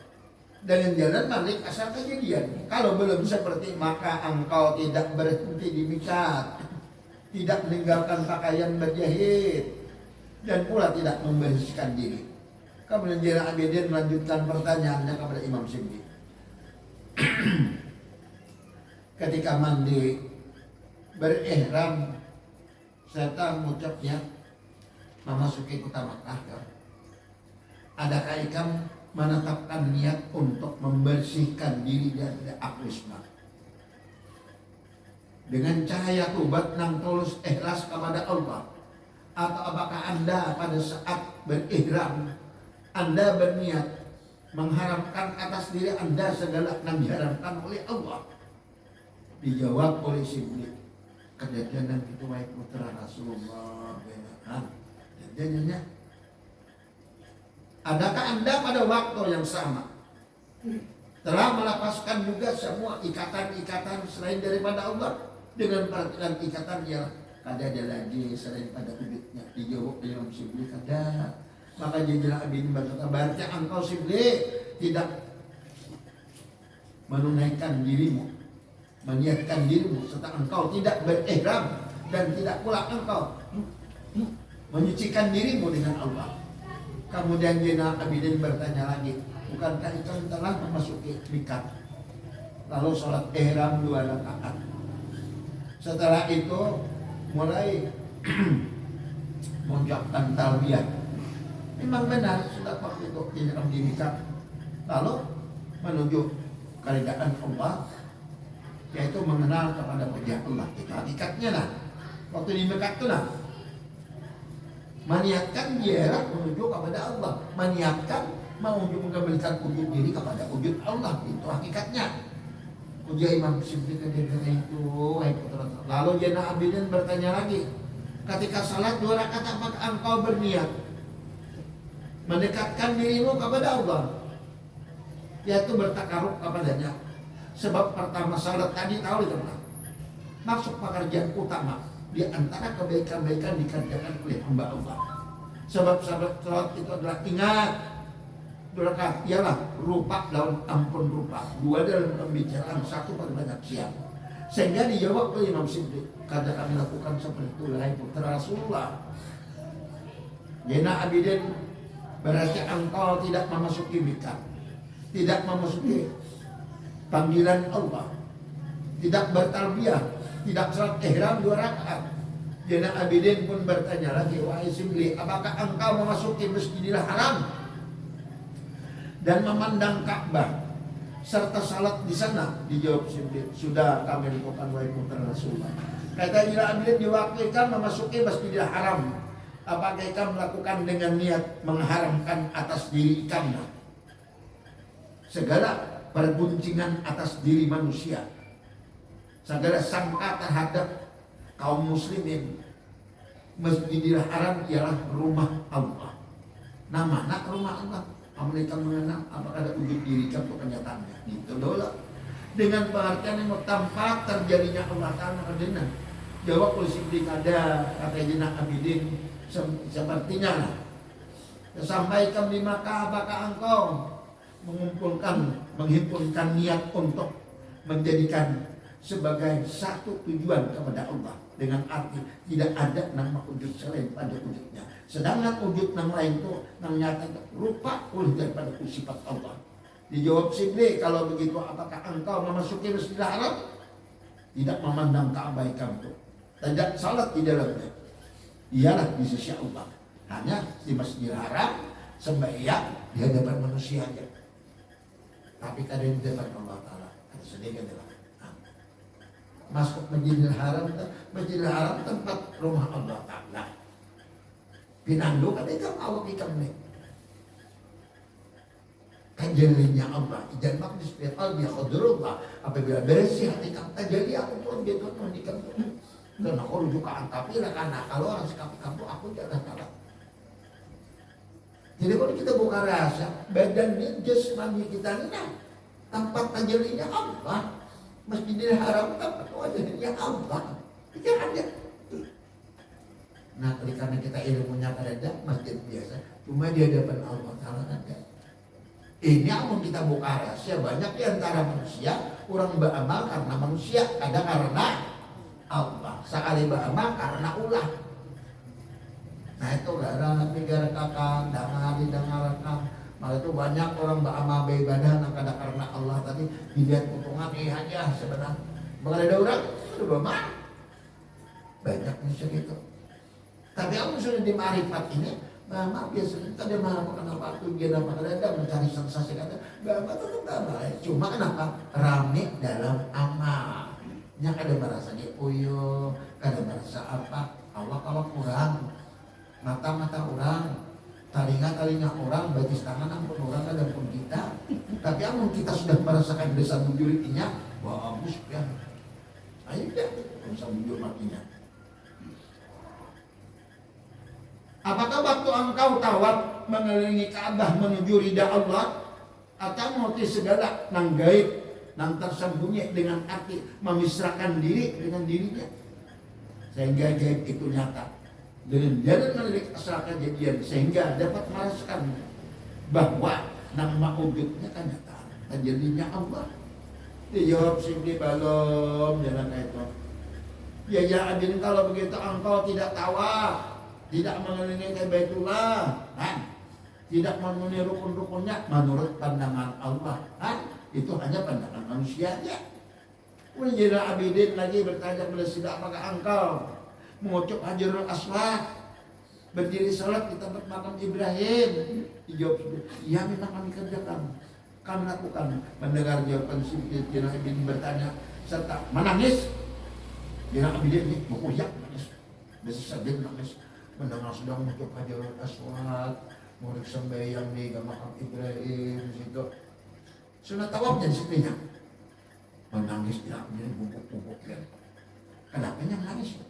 dengan jalan malik asal kejadian. Kalau belum seperti maka engkau tidak berhenti di mikat, tidak meninggalkan pakaian berjahit, dan pula tidak membersihkan diri. Kemudian Zainal Abidin melanjutkan pertanyaannya kepada Imam Syibli. Ketika mandi berihram serta mengucapnya memasuki kota Makkah, adakah ikam menetapkan niat untuk membersihkan diri dari aklisma dengan cahaya tobat nang tulus ikhlas kepada Allah? Atau apakah Anda pada saat berihram Anda berniat mengharamkan atas diri Anda segala yang diharamkan oleh Allah? Dijawab oleh Syibli, kejadian itu wahai putra Rasulullah. Kejadiannya, adakah Anda pada waktu yang sama telah melepaskan juga semua ikatan-ikatan selain daripada Allah dengan perhatian ikatan yang kada ada lagi selain pada wujudnya? Dijawab oleh Imam Syibli, kada. Maka Zainal Abidin berkata, berarti engkau Syibli tidak menunaikan dirimu, meniatkan dirimu serta engkau tidak berihram dan tidak pula engkau menyucikan dirimu dengan Allah. Kemudian Zainal Abidin bertanya lagi, bukankah engkau telah memasuki mikat? Lalu sholat ihram 2 rakaat. Setelah itu mulai mengucapkan talbiyah. Memang benar sudah waktu itu ihram di mikat. Lalu menuju keridaan Allah, yaitu mengenal kepada wajah Allah. Itu hakikatnya lah. Waktu di Mekah itu lah, maniatkan dia menuju kepada Allah, maniatkan mau mengembalikan wujud diri kepada wujud Allah. Itu hakikatnya. Ujian Imam Syibli ketika itu, lalu Zainal Abidin bertanya lagi, ketika salat 2 rakaat apakah engkau berniat mendekatkan dirimu kepada Allah, yaitu bertakarub kepadanya? Sebab pertama salat tadi tahu itu masuk pekerjaan utama di antara kebaikan-kebaikan dikerjakan oleh hamba Allah. Sebab salat itu adalah ingat 2 rakaat ialah rupa lawan ampun rupa, 2 dalam pembicaraan, 1 pada banyak siang. Sehingga dijawab oleh Imam Syibli, kada kami lakukan seperti itu wahai putra Rasulullah. Zainal Abidin, berarti engkau tidak memasuki mikat, tidak memasuki panggilan Allah, tidak bertalbiyah, tidak salat ihram 2 rakaat. Zainal Abidin pun bertanya lagi, wahai Syibli, apakah engkau memasuki Masjidil Haram dan memandang Ka'bah serta salat di sana? Dijawab Syibli, sudah kami lakukan wahai putra Rasulullah. Kata Zainal Abidin, diwakilkan memasuki Masjidil Haram, apakah kamu melakukan dengan niat mengharamkan atas diri kamu segala perguncingan atas diri manusia, segala sangka terhadap kaum muslimin? Masjidil Haram ialah rumah Allah. Nama rumah Allah. Mereka mengenal apakah ada wujud diri atau kenyataannya. Itu dulu. Dengan pengertian yang tanpa terjadinya Allah Ta'ala kedenan. Jawab oleh Syibli, ada, kata Zainal Abidin, sepertinya lah. Sampaikan di Makkah, apakah engkau menghimpunkan niat untuk menjadikan sebagai satu tujuan kepada Allah, dengan arti tidak ada nama wujud selain pada wujudnya. Sedangkan wujud yang lain itu yang nyata rupa oleh daripada sifat Allah. Dijawab Syibli, kalau begitu apakah engkau memasuki Masjidil Haram tidak memandang Ka'bah kamu, tidak salat di dalamnya? Ialah di sisi Allah. Hanya di Masjidil Haram sembahyang di hadapan manusia aja, tapi kadang di hadapan Allah Ta'ala ada sedikit adalah. masuk Masjidil Haram. Masjidil Haram tempat rumah Allah Ta'ala. Pinandu kan itu awak ikan nih. Tajallinya Allah, ijan maqdis fi qalbi khadrullah. Apabila bersih hati kamu, tajalli aku pun dia tuh mendikan tuh. Dan aku rujuk ke tapi karena kalau orang sekapi kamu aku jangan salah. Jadi kalau kita buka rasa, badan ini jasmani kita ini tempat tajallinya Allah. Masjidil Haram tempat tajallinya Allah. Pikirannya. Nah, karena kita ilmunya ada masjid biasa, cuma di hadapan Allah Ta'ala ada. Ini amun kita buka rahasia, banyak di antara manusia orang beramal karena manusia, kadang karena Allah, sekali beramal karena ulah. Nah itu gara kakak, dengar. Malah itu banyak orang beramal beribadah kadang karena Allah tadi dilihat keuntungan aja sebenarnya. Bakal ada orang itu beramal banyak manusia gitu. Tapi kamu sudah di marifat ini, Bama biasanya kita dia melakukan apa tujuan apa ada mencari sensasi kata Bama tetap gak baik. Cuma kenapa rame dalam amal. Nya kada merasa diuyo, kada merasa apa Allah kalau kurang, mata orang, talinga orang, bajis tangan ampun orang ada pun kita. Tapi amun kita sudah merasakan desa bujuritinya, bagus ya. Ayo ya, bisa bujur matinya. Apakah waktu engkau tawaf mengelilingi Ka'bah menuju ridha Allah atau mengikuti segala nang gaib, nang tersembunyi dengan arti memisrahkan diri dengan dirinya sehingga gaib itu nyata dengan jalan melirik asal kejadian sehingga dapat merasakan bahwa nang ma'udutnya kan nyata terjadinya Allah. Dijawab simply balom jalan itu. Ya adin kalau begitu engkau tidak tawaf, tidak mengelilingi Baitullah, kan? Tidak memenuhi rukun-rukunnya menurut pandangan Allah, kan? Itu hanya pandangan manusia aja. Kemudian Abidin lagi bertanya kepada Sida, apakah engkau mengucap Hajarul Aswad, berdiri salat di tempat makam Ibrahim? Dijawab, iya memang kami kerjakan, kami lakukan. Mendengar jawaban Sida Abidin bertanya serta menangis. Sida Abidin ini, oh ya menangis, besar saja menangis. Mendengar sedang mengucap Hajarul Aswad, mau sembahyang di makam Ibrahim situ. Sudah tawaf jadi sepinya. Menangis tidak menjadi bubuk-bubuk kan. Kenapa yang menangis?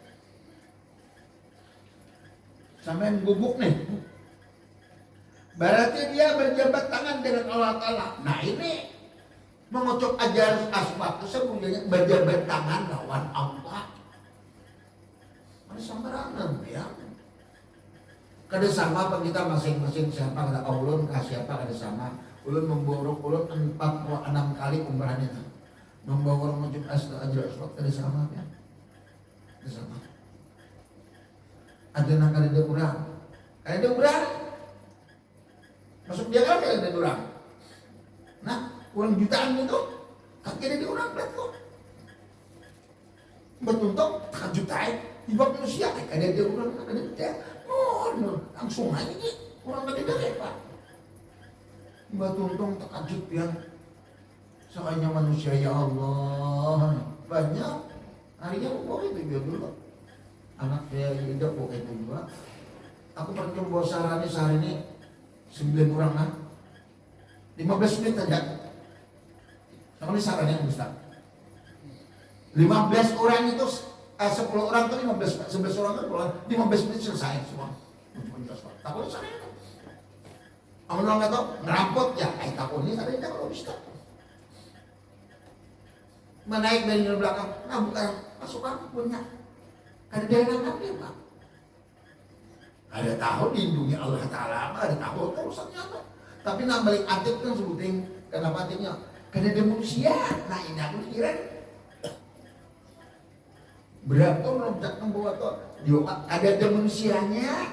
Sampai bubuk nih. Berarti dia berjabat tangan dengan Allah Ta'ala. Nah ini mengucap Hajarul Aswad itu sebenarnya berjabat tangan lawan Allah. Ada sembarangan ya. Kada sama apa kita masing-masing siapa kada ulun kah siapa kada sama. Ulun memborok ulun 46 kali umrah itu. Membawa mengucap Hajarul Aswad kada sama ya. Kada sama. Ada nak kada ada urang. Kada ada urang. Masuk dia kan kada ada urang. Nah, uang jutaan itu kan kada ada urang betul. Betuntung tak jutaan. Ibu manusia kada ada urang kada ada. Oh, langsung aja nih, orang tadi dah hebat. Mbak Tuntung terkejut ya. Soalnya manusia ya Allah banyak. Harinya aku itu dulu. Anak saya hidup aku itu juga. Aku pernah coba sehari ini 9 orang kan. 15 menit aja. Sama ini sarannya Ustaz. 15 orang itu 10 orang itu 15, 11 orang itu 15 menit selesai semua. Takut sana itu. Amun orang kata ngerampok ya, takut ini sana itu kalau bisa. Menaik dari belakang, nah bukan pasukan punya. Ada daerah dia Pak. Ada tahu dilindungi Allah Ta'ala, ada tahu urusannya apa. Tapi nak balik atip kan sebutin, kenapa atipnya? Karena dia manusia, nah ini aku kira berapa orang tak membawa tuh ada manusianya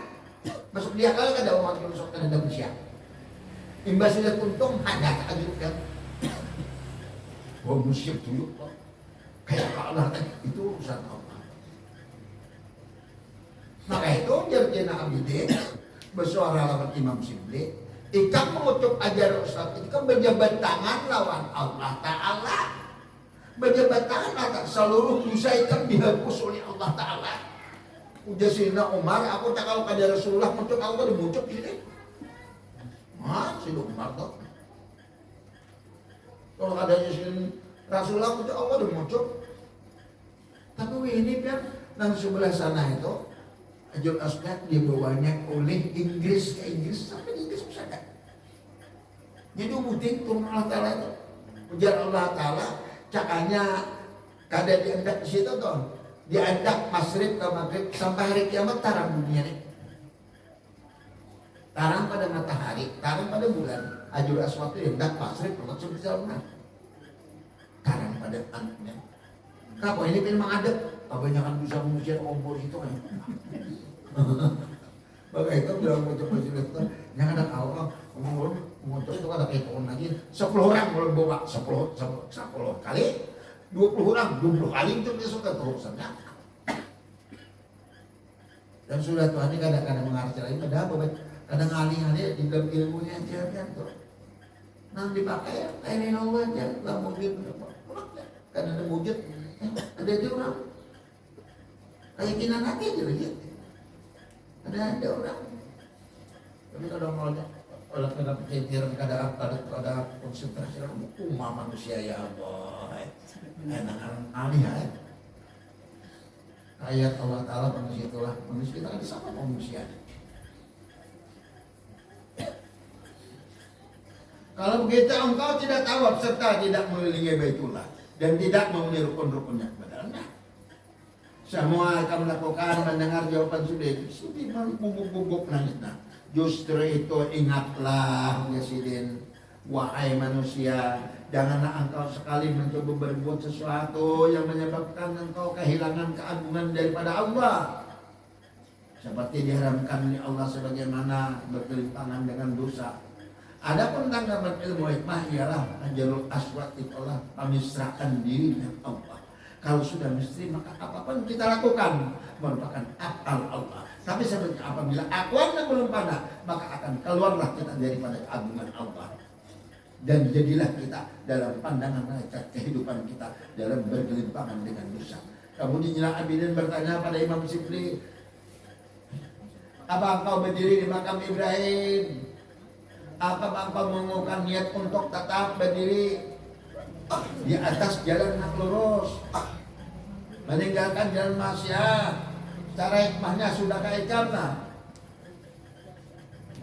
masuk dia kalau ada orang yang masuk ada manusia imbas sudah untung hanya tak kan manusia dulu kayak Allah tadi itu urusan Allah. Maka itu Jarjana Abidin bersuara lawan Imam Sibli ikan mengucap Hajarul Aswad itu kan berjabat tangan lawan Allah Ta'ala. Berjabatan tak seluruh dosa itu dihapus oleh Allah Ta'ala. Udah Sayyidina Umar, aku tak kalau pada Rasulullah muncul, aku ada muncul ini. Sayyidina Umar tuh. Kalau ada Sayyidina Rasulullah muncul, aku ada muncul. Tapi ini kan nang sebelah sana itu Hajar Aswad dibawanya oleh Inggris ke Inggris sampai di Inggris bisa kan. Jadi umutin turun Allah Ta'ala itu. Ujar Allah Ta'ala, cakanya kada diandak di situ tuh. Diandak masrib ke maghrib sampai hari kiamat tarang dunia nih. Tarang pada matahari, tarang pada bulan. Hajar Aswad itu diandak masrib ke maghrib sampai tarang pada anaknya. Kenapa ini film mengadep? Kebanyakan bisa manusia kompor itu kan. Maka itu bilang untuk presiden itu, yang ada awal ngomong untuk itu ada hitungan lagi 10 orang kalau bawa 10 kali 20 orang 20 kali itu dia suka terusannya. Dan sudah Tuhan ini kadang-kadang mengarti lagi pada apa? Kadang alih-alih di dalam ilmunya aja kan tuh. Nah dipakai ya, ini Allah aja, nggak mungkin karena ada wujud, ada orang keyakinan hati aja gitu. Ada orang. Tapi kalau mau ada pikiran, ada konsentrasi umat manusia ya Allah. Enak alih ya. Ayat Allah Ta'ala manusia itulah manusia kita kan sama manusia. Kalau begitu engkau tidak tawaf serta tidak mengelilingi Baitullah dan tidak memenuhi rukun-rukunnya, padahal semua akan melakukan mendengar jawaban sudah bubuk-bubuk nangis. Nah, justru itu ingatlah Yasidin, wahai manusia, janganlah engkau sekali mencoba berbuat sesuatu yang menyebabkan engkau kehilangan keagungan daripada Allah. Seperti diharamkan oleh Allah sebagaimana bergelimpangan dengan dosa. Adapun tanggapan ilmu hikmah ialah Hajarul Aswad itu Allah memisrahkan diri dengan Allah. Kalau sudah misteri maka apapun kita lakukan merupakan akal Allah. Tapi sebenarnya apabila akuannya belum pada maka akan keluarlah kita daripada keagungan Allah. Dan jadilah kita dalam pandangan mereka kehidupan kita dalam bergelimpangan dengan dosa. Kemudian Abidin bertanya pada Imam Sibli, apa engkau berdiri di makam Ibrahim? Apa engkau mengumpulkan niat untuk tetap berdiri di atas jalan yang lurus, meninggalkan jalan maksiat? Cara hikmahnya sudah kaitanlah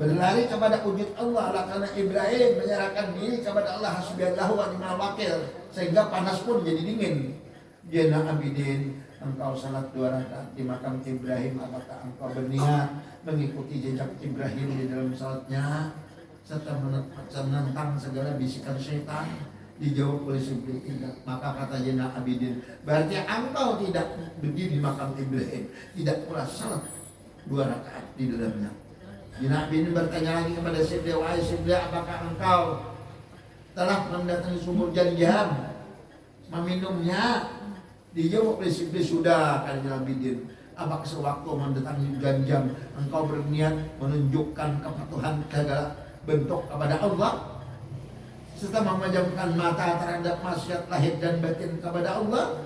berlari kepada wujud Allah, karena Ibrahim menyerahkan diri kepada Allah hasbiyallahu wa ni'mal wakil sehingga panas pun jadi dingin. Jana Abidin, engkau salat 2 rakaat di makam Ibrahim, apakah engkau berniat mengikuti jejak Ibrahim di dalam salatnya serta menentang segala bisikan syaitan? Dijawab oleh Sibli tidak. Maka kata Jana Abidin, berarti engkau tidak berdiri di makam Ibrahim, tidak pula salat 2 rakaat di dalamnya. Jana Abidin bertanya lagi kepada Sibli, wahai Sibli, apakah engkau telah mendatangi sumur Jam-Jam meminumnya? Dijawab oleh Sibli, sudah. Kata Jana Abidin, apakah sewaktu mendatangi Jam-Jam engkau berniat menunjukkan kepatuhan segala bentuk kepada Allah serta memejamkan mata terhadap maksiat lahir dan batin kepada Allah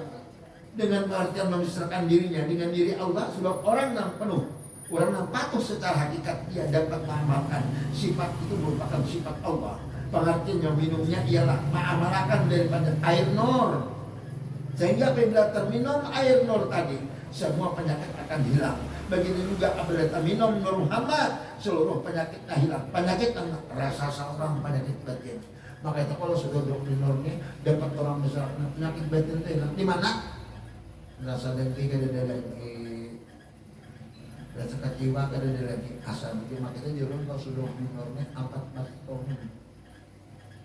dengan pengertian memisahkan dirinya dengan diri Allah? Sebab orang yang penuh, orang yang patuh secara hakikat dia dapat mengamalkan sifat itu merupakan sifat Allah. Pengertian yang minumnya ialah mengamalkan daripada air nur, sehingga apabila terminum air nur tadi semua penyakit akan hilang. Begitu juga apabila minum Nur Muhammad, seluruh penyakit hilang. Penyakit rasa seorang penyakit batin. Maka itu kalau sudah duduk di Nur ini dapat orang misalnya penyakit batin itu hilang. Di mana? Rasa dengki kada ada lagi, rasa kecewa kada ada lagi. Asal itu makanya di rumah kalau sudah di Nur ini 4 tahun.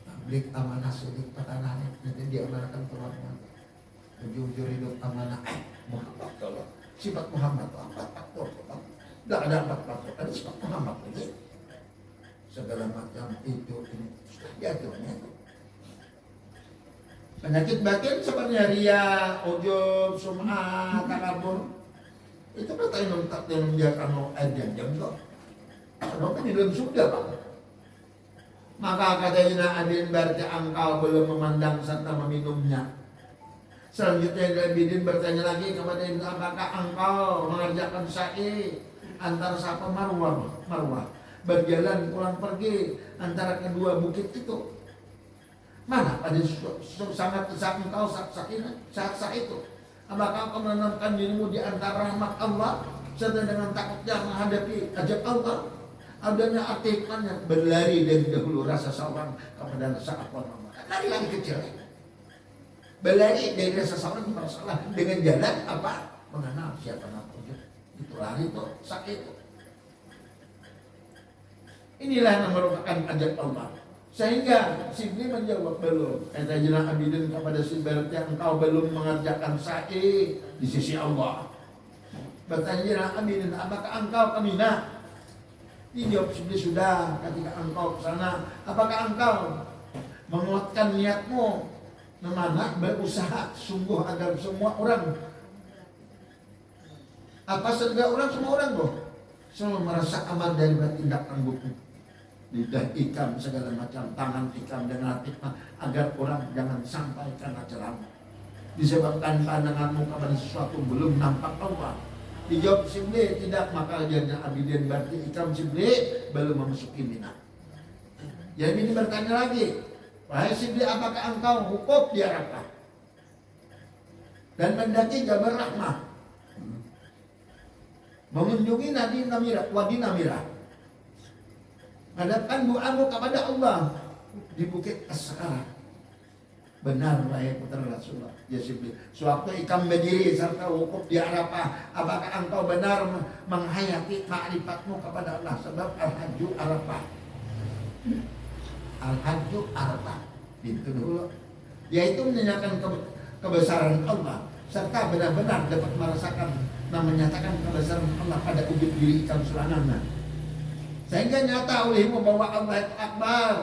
Tablik amanah sidik patanan nanti diamanahkan keluarga. Ujung-ujung hidup amanah Muhammad kalau sifat Muhammad itu 4 faktor. Tidak ada 4 faktor, ada sifat Muhammad ini. Segala macam itu ini sudah diaturnya itu. Penyakit batin seperti ria, ujub, sum'ah, takabur, itu kata yang menjaga air Jam-Jam kok. Karena kan di dalam surga Pak. Maka kata Jana Adin, berarti engkau belum memandang serta meminumnya. Selanjutnya Abidin bertanya lagi kepada Ibnu, apakah engkau mengerjakan sa'i antara Safa Marwah, berjalan pulang pergi antara kedua bukit itu? Mana pada sangat saat engkau saat itu? Apakah engkau menanamkan dirimu di antara rahmat Allah serta dengan takutnya menghadapi ajab Allah? Adanya arti hikmahnya berlari dari dahulu rasa seorang kepada rasa apa nama. Lari lagi kecil. Berlari dari rasa seorang kepada salah dengan jalan apa? Mengenal siapa nama itu lari itu sakit. Inilah yang merupakan ajab Allah. Sehingga Sibli menjawab, belum. Kata Jenah Abidin kepada Sibli, engkau belum mengerjakan sa'i di sisi Allah. Bertanya Jenah Abidin, apakah engkau ke Mina? Dijawab Sibli, sudah. Ketika engkau ke sana, apakah engkau menguatkan niatmu memana berusaha sungguh agar semua orang, apa segala orang, semua orang loh, selalu merasa aman dari tindak tangguhmu. Lidah ikam segala macam, tangan ikam dengan hikmah agar orang jangan sampai karena ceramah disebabkan pandanganmu kepada sesuatu belum nampak Allah. Dijawab Sibli, tidak. Maka ajarnya Abidin berarti ikam Sibli belum memasuki Mina. Jadi ini bertanya lagi, wahai Sibli, apakah engkau wukuf di Arafah dan mendaki Jabal Rahmah, mengunjungi Wadi Namirah, hadapkan doamu kepada Allah di Bukit As-Sakarah? Benar wahai putra Rasulullah, ya Sibli, sewaktu ikam berdiri serta wukuf di Arafah, apakah engkau benar menghayati ma'rifatmu kepada Allah? Sebab Al-Hajju Arafah, Al-Hajju Arafah itu dulu, yaitu menyatakan kebesaran Allah serta benar-benar dapat merasakan dan menyatakan kebesaran Allah pada wujud diri ikam selanannya, sehingga nyata olehmu bahwa Allah itu akbar,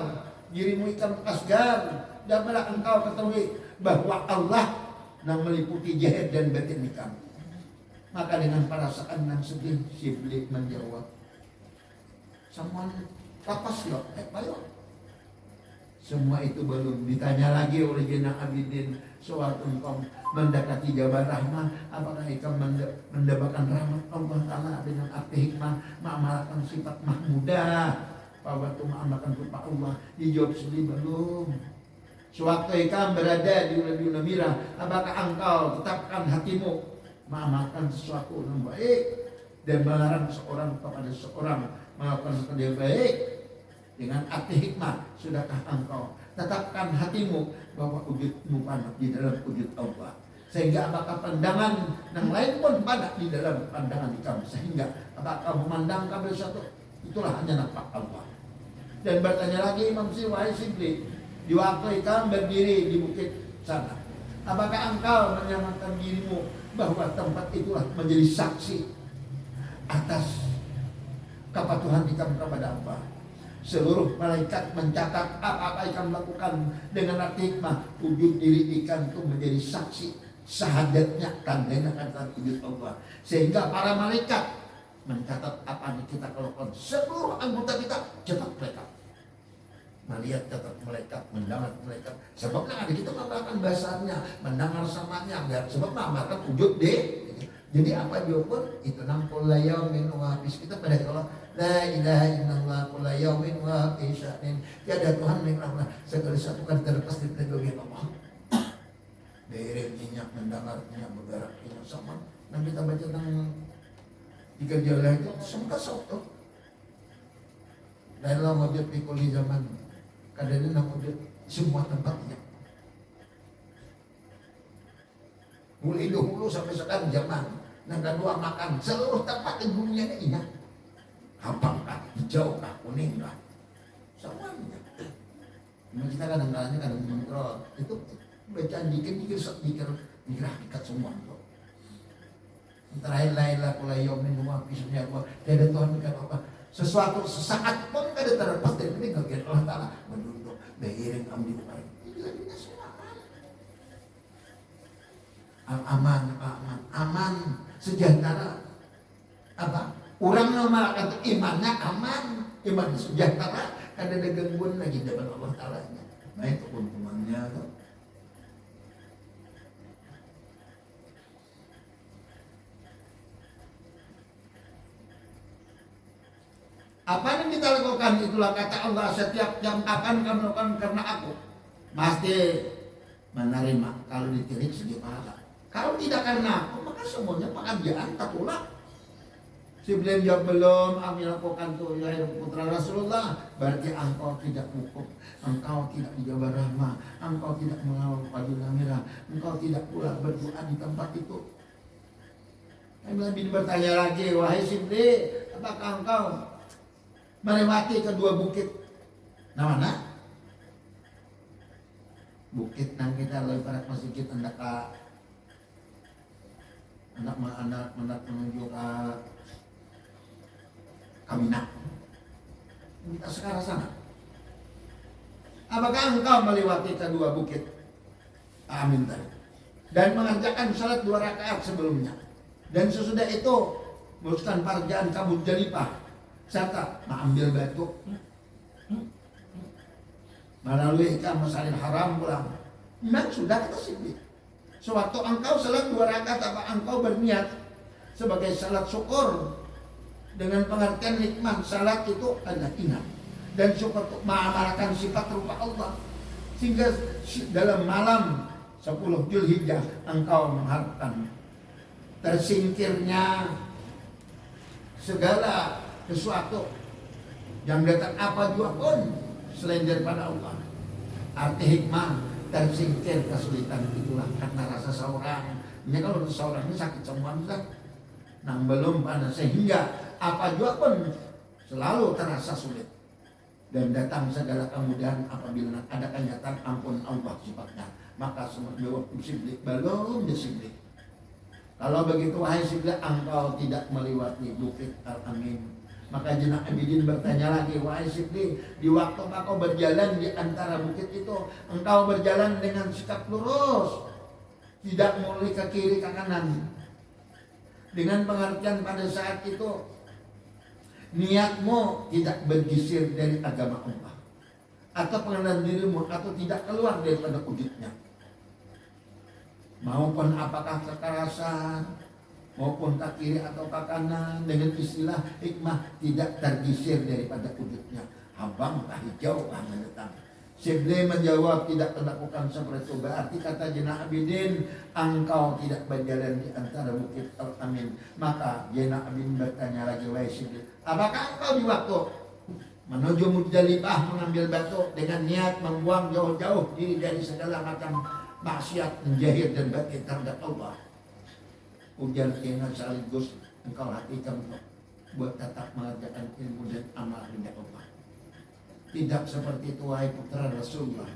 dirimu ikam asgar. Dan malah engkau ketahui bahwa Allah yang meliputi jahit dan batin ikam. Maka dengan perasaan yang sedih, Sibli menjawab, semua lapas loh, ayo. Semua itu belum ditanya lagi oleh Jenah Abidin. Sewaktu engkau mendekati Jabal Rahmah, apakah ikam mendapatkan rahmat Allah Ta'ala dengan arti hikmah mengamalkan sifat mahmudah, bahwa itu mengamalkan rupa Allah? Dijawab Sibli, belum. Sewaktu ikam berada di Wadi Namirah, apakah engkau tetapkan hatimu mengamalkan sesuatu yang baik dan melarang seorang kepada seorang melakukan sesuatu yang baik dengan arti hikmah? Sudahkah engkau tetapkan hatimu bahwa wujudmu panak di dalam wujud Allah, sehingga apakah pandangan yang lain pun panak di dalam pandangan ikam, sehingga apakah memandang kepada sesuatu itulah hanya nampak Allah? Dan bertanya lagi Imam Wahai Sibli, di waktu ikam berdiri di bukit sana, apakah engkau menyamakan dirimu bahwa tempat itulah menjadi saksi atas kepatuhan ikam kepada Allah? Seluruh malaikat mencatat apa-apa ikam lakukan dengan arti hikmah. Wujud diri ikam itu menjadi saksi syahadatnya, tandanya kata wujud Allah, sehingga para malaikat mencatat apa yang kita lakukan. Seluruh anggota kita catat mereka. Melihat catat malaikat, mendengar malaikat. Sebabnya ada kita mengamalkan bahasanya, mendengar samanya, sebab mengamalkan wujud deh. Jadi apa jawaban? Itu nampul layaumin wa habis kita pada Allah, la ilaha illallah kulla yaumin wa isyanin. Tiada Tuhan yang Allah segala satu kan terlepas dari kedua Allah. Dari minyak mendengarnya, bergeraknya sama. Dan kita baca tentang tiga jalan itu semua satu. Dalam wujud pikuli zaman kadang-kadang nak wujud semua tempatnya. Mulai dahulu sampai sekarang zaman. Yang kedua makan seluruh tempat di dunia ini ingat. Apakah hijau kah, kuning kah, semuanya. Cuma kita kadang-kadang mengontrol itu bacaan dikir hakikat semua. Terakhir lailah kulayomin wa pisnya wa tiada Tuhan bukan apa. Sesuatu sesaat pun kada terlepas dari kegiatan Allah Ta'ala menunduk beiring amdi upaya. Ini semua aman, sejahtera. Apa? Orang nama kata imannya aman, iman sejahtera, kada ada gangguan lagi depan Allah Ta'ala. Nah itu keuntungannya tuh. Apa yang kita lakukan itulah kata Allah, setiap jam akan kamu lakukan karena aku. Pasti menerima kalau ditilik segi pahala. Kalau tidak karena aku, maka semuanya pekerjaan tak pula. Si beliau jawab belum, kami lakukan tuh ya putra Rasulullah. Berarti engkau tidak hukum, engkau tidak dijawab rahmah, engkau tidak mengawal wajib merah, engkau tidak pula berdoa di tempat itu. Nabi bertanya lagi, wahai Sibli, apakah engkau melewati kedua bukit? Nah mana? Bukit nang kita lewat masjid hendak anak menuju ke Kamina. Kita sekarang sana. Apakah engkau melewati kedua bukit? Amin tadi. Dan mengerjakan salat 2 rakaat sebelumnya. Dan sesudah itu meneruskan pekerjaan kamu Jalipah. Serta mengambil batu. Melalui ikan Masjidil Haram pulang. Memang sudah kita sibuk. Sewaktu engkau salat 2 rakaat, apa engkau berniat sebagai salat syukur dengan pengertian nikmat salat itu adalah ingat dan syukur untuk mengamalkan sifat rupa Allah, sehingga dalam malam 10 Zulhijjah engkau mengharapkan tersingkirnya segala sesuatu yang datang apa juga pun selain daripada Allah. Arti hikmah tersingkir kesulitan itulah karena rasa seorang. Ini kalau seorang ini sakit semua bisa, nang belum pada sehingga apa juga pun selalu terasa sulit dan datang segala kemudahan apabila ada kenyataan ampun Allah sifatnya. Maka semua jawab Sibli belum disibli. Kalau begitu wahai Sibli, engkau tidak melewati bukit Al-Amin. Maka Jenak Abidin bertanya lagi, wahai Sibli, di waktu engkau berjalan di antara bukit itu, engkau berjalan dengan sikap lurus, tidak mulai ke kiri ke kanan. Dengan pengertian pada saat itu niatmu tidak bergisir dari agama Allah, atau pengenalan dirimu atau tidak keluar daripada wujudnya, maupun apakah kekerasan maupun ke kiri atau ke kanan, dengan istilah hikmah tidak tergisir daripada wujudnya, abang kah hijau kah menetang. Sibli menjawab tidak terlakukan seperti itu. Berarti kata Jenak Abidin, engkau tidak berjalan di antara bukit Al-Amin. Maka Jenak Abidin bertanya lagi, wahai Sibli, apakah engkau di waktu menuju Muzdalifah mengambil batu dengan niat membuang jauh-jauh diri dari segala macam maksiat, menjahir dan batin terhadap Allah? Ujar Kena sekaligus engkau hatikan buat tetap mengerjakan ilmu dan amal hendak Allah. Tidak seperti itu wahai putra Rasulullah.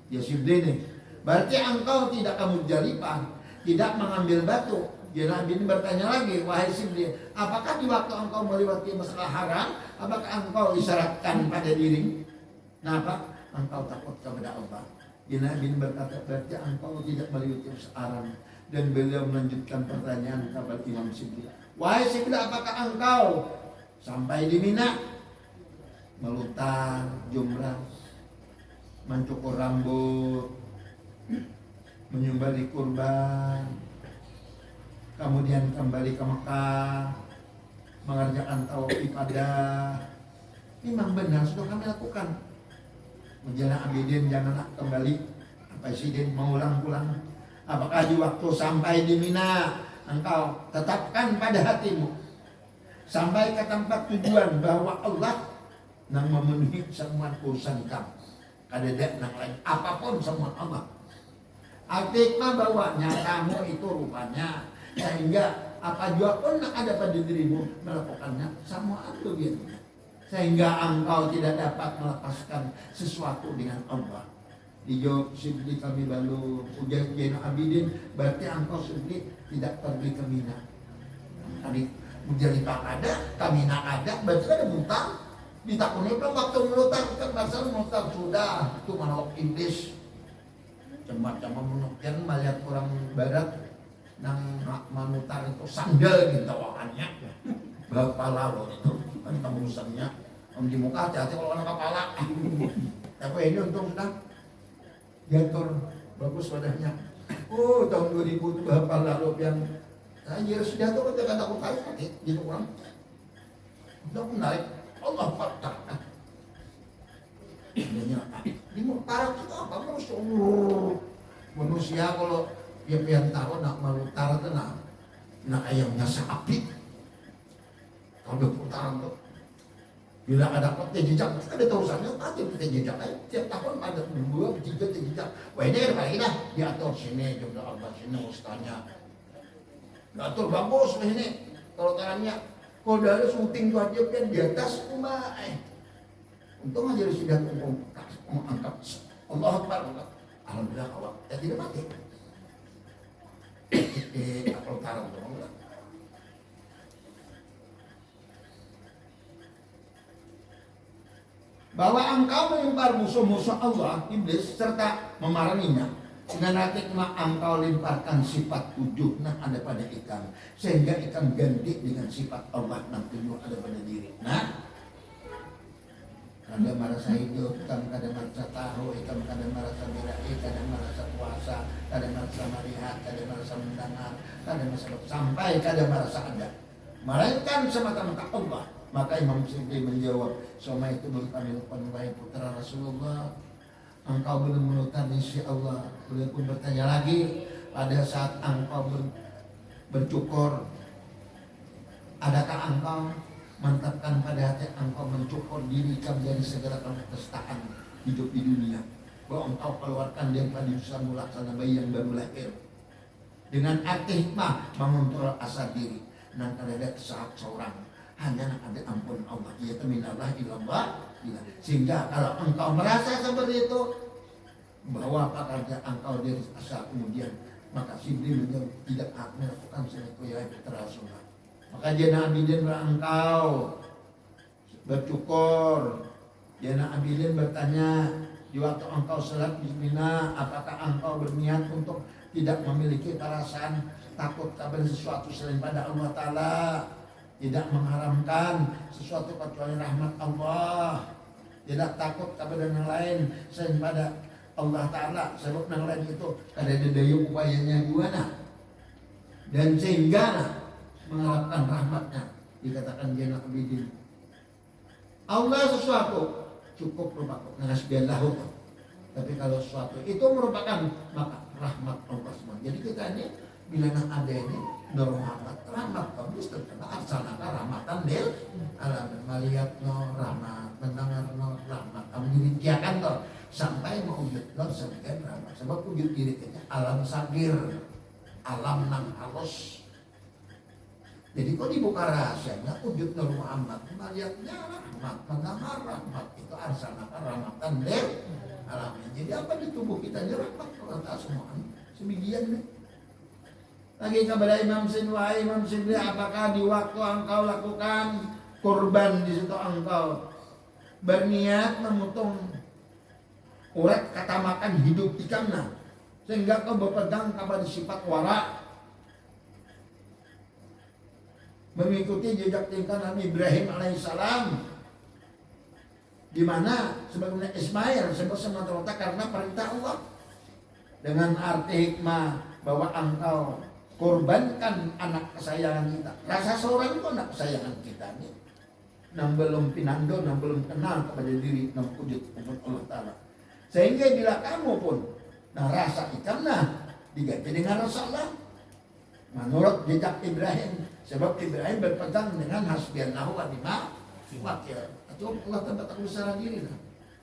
Ya Sibli nih, berarti engkau tidak kamu Jalipah, tidak mengambil batu. Ya Nabi ini bertanya lagi, wahai Sibli, apakah di waktu engkau melewati masalah haram, apakah engkau isyaratkan pada diri? Kenapa? Engkau takut kepada Allah. Ya Nabi ini berkata, berarti engkau tidak melewati masalah haram. Dan beliau melanjutkan pertanyaan kepada Imam Sibli, wahai Sibli, apakah engkau sampai di Mina melutang, jumrah, mencukur rambut, menyembelih kurban, kemudian kembali ke Mekah, mengerjakan tawaf ibadah? Memang benar sudah kami lakukan. Menjelang Abidin janganlah kembali Presiden mengulang pulang. Apakah di waktu sampai di Mina engkau tetapkan pada hatimu sampai ke tempat tujuan bahwa Allah nang memenuhi semua urusan kamu, kada nang lain apapun semua Allah. Artinya bahwa kamu itu rupanya sehingga apa juga pun ada pada dirimu melakukannya semua itu gitu. Sehingga engkau tidak dapat melepaskan sesuatu dengan Allah. Dijawab Sibli kami lalu ujar Jenak Abidin, berarti engkau Sibli tidak pergi ke Mina. Tadi Muzdalifah ada, ke Mina ada, berarti ada mutang. Ditakuni belum waktu melutang kan pasal melutang sudah itu menolak iblis. Cuma-cuma menukir melihat orang barat nang manutar itu sandal gitu wakannya. Kepala loh itu kan kemurusannya. Om di muka hati-hati kalau kena kepala. Tapi ini untung sudah diatur bagus wadahnya. Oh tahun 2000 itu berapa lalu yang saya sudah tuh ketika aku kayu gitu orang. Udah aku naik Allah Akbar. Di mutarak itu apa? Manusia kalau dia pian tahu nak melutara itu nak ayamnya sapi. Kalau putaran tuh, bila ada petai jejak, kita ada terusannya ada petai jejak. Tiap tahun ada 2-3 jejak. Wah ini kan lagi dah diatur sini jumlah apa sini ustaznya. Diatur bagus ini. Kalau tangannya, kalau dari syuting tuh aja kan di atas rumah. Untung aja sudah mengangkat Allah Akbar. Alhamdulillah Allah, ya tidak mati. Kalau tarung tuh Allah. Bahwa engkau melempar musuh-musuh Allah, iblis, serta memeranginya. Dengan hikmah engkau lemparkan sifat tujuh nah ada pada ikan, sehingga ikan ganti dengan sifat Allah yang tujuh ada pada diri. Nah, kadang merasa hidup, kadang merasa tahu, kadang merasa birahi, kadang merasa puasa, kadang merasa melihat, kadang merasa mendengar, kadang merasa sampai, kadang merasa ada. Melainkan semata-mata Allah. Maka Imam Syafi'i menjawab, "Sama itu kami wahai putra Rasulullah, engkau belum mengetahui si Allah." Beliau pun bertanya lagi, pada saat engkau bercukur, adakah engkau mantapkan pada hati engkau mencukur diri kamu dari segala ketestaan hidup di dunia, bahwa engkau keluarkan daripada usaha melaksana bayi yang baru lahir dengan arti hikmah mengontrol asa diri dan ada saat seorang hanya ada ampun Allah, yaitu minallah ilallah. Sehingga kalau engkau merasa seperti itu, bahwa apa kerja engkau dari asa kemudian, maka Jibril tidak melakukan sesuatu yang terasulah. Maka Jana Abidin berangkau bercukur. Jana Abidin bertanya, di waktu engkau salat bismillah, apakah engkau berniat untuk tidak memiliki perasaan takut kepada sesuatu selain pada Allah Ta'ala, tidak mengharamkan sesuatu kecuali rahmat Allah, tidak takut kepada yang lain selain pada Allah Ta'ala, sebab yang lain itu ada daya upayanya gimana, dan sehingga mengharapkan rahmatnya. Dikatakan Jana Abidin, Allah sesuatu cukup merupakan nasbiallahu, tapi kalau sesuatu itu merupakan maka rahmat Allah semua. Jadi kita ini bila ada ini rahmat bagus terkena arsanakan rahmatan lil alamin, melihat no rahmat, mendengar no rahmat, kamu dirikiakan toh sampai mewujud no sebagai rahmat. Sebab wujud diri kita alam sagir, alam nang halus. Jadi kok dibuka rahasianya wujud no Muhammad, melihatnya rahmat, mendengar rahmat, itu arsanakan rahmatan lil alamin. Jadi apa di tubuh kita ini rahmat kalau tak semua semikian nih. Lagi kepada Imam Sinwai, Imam Sibli, apakah di waktu engkau lakukan kurban di situ engkau berniat memotong urat kata makan hidup ikannya, sehingga kau berpegang kepada sifat wara, mengikuti jejak tingkah Nabi Ibrahim alaihissalam, di mana sebagaimana Ismail sebab semata-mata karena perintah Allah, dengan arti hikmah bahwa engkau korbankan anak kesayangan kita. Rasa seorang itu anak kesayangan kita nih, yang belum pinando, yang belum kenal kepada diri, yang wujud Allah Ta'ala. Sehingga bila kamu pun rasa ikanlah diganti dengan rasa Allah, menurut jejak Ibrahim. Sebab Ibrahim berpegang dengan hasbiyallahu wa ni'mal wakil. Atau Allah tempat usaha diri lah.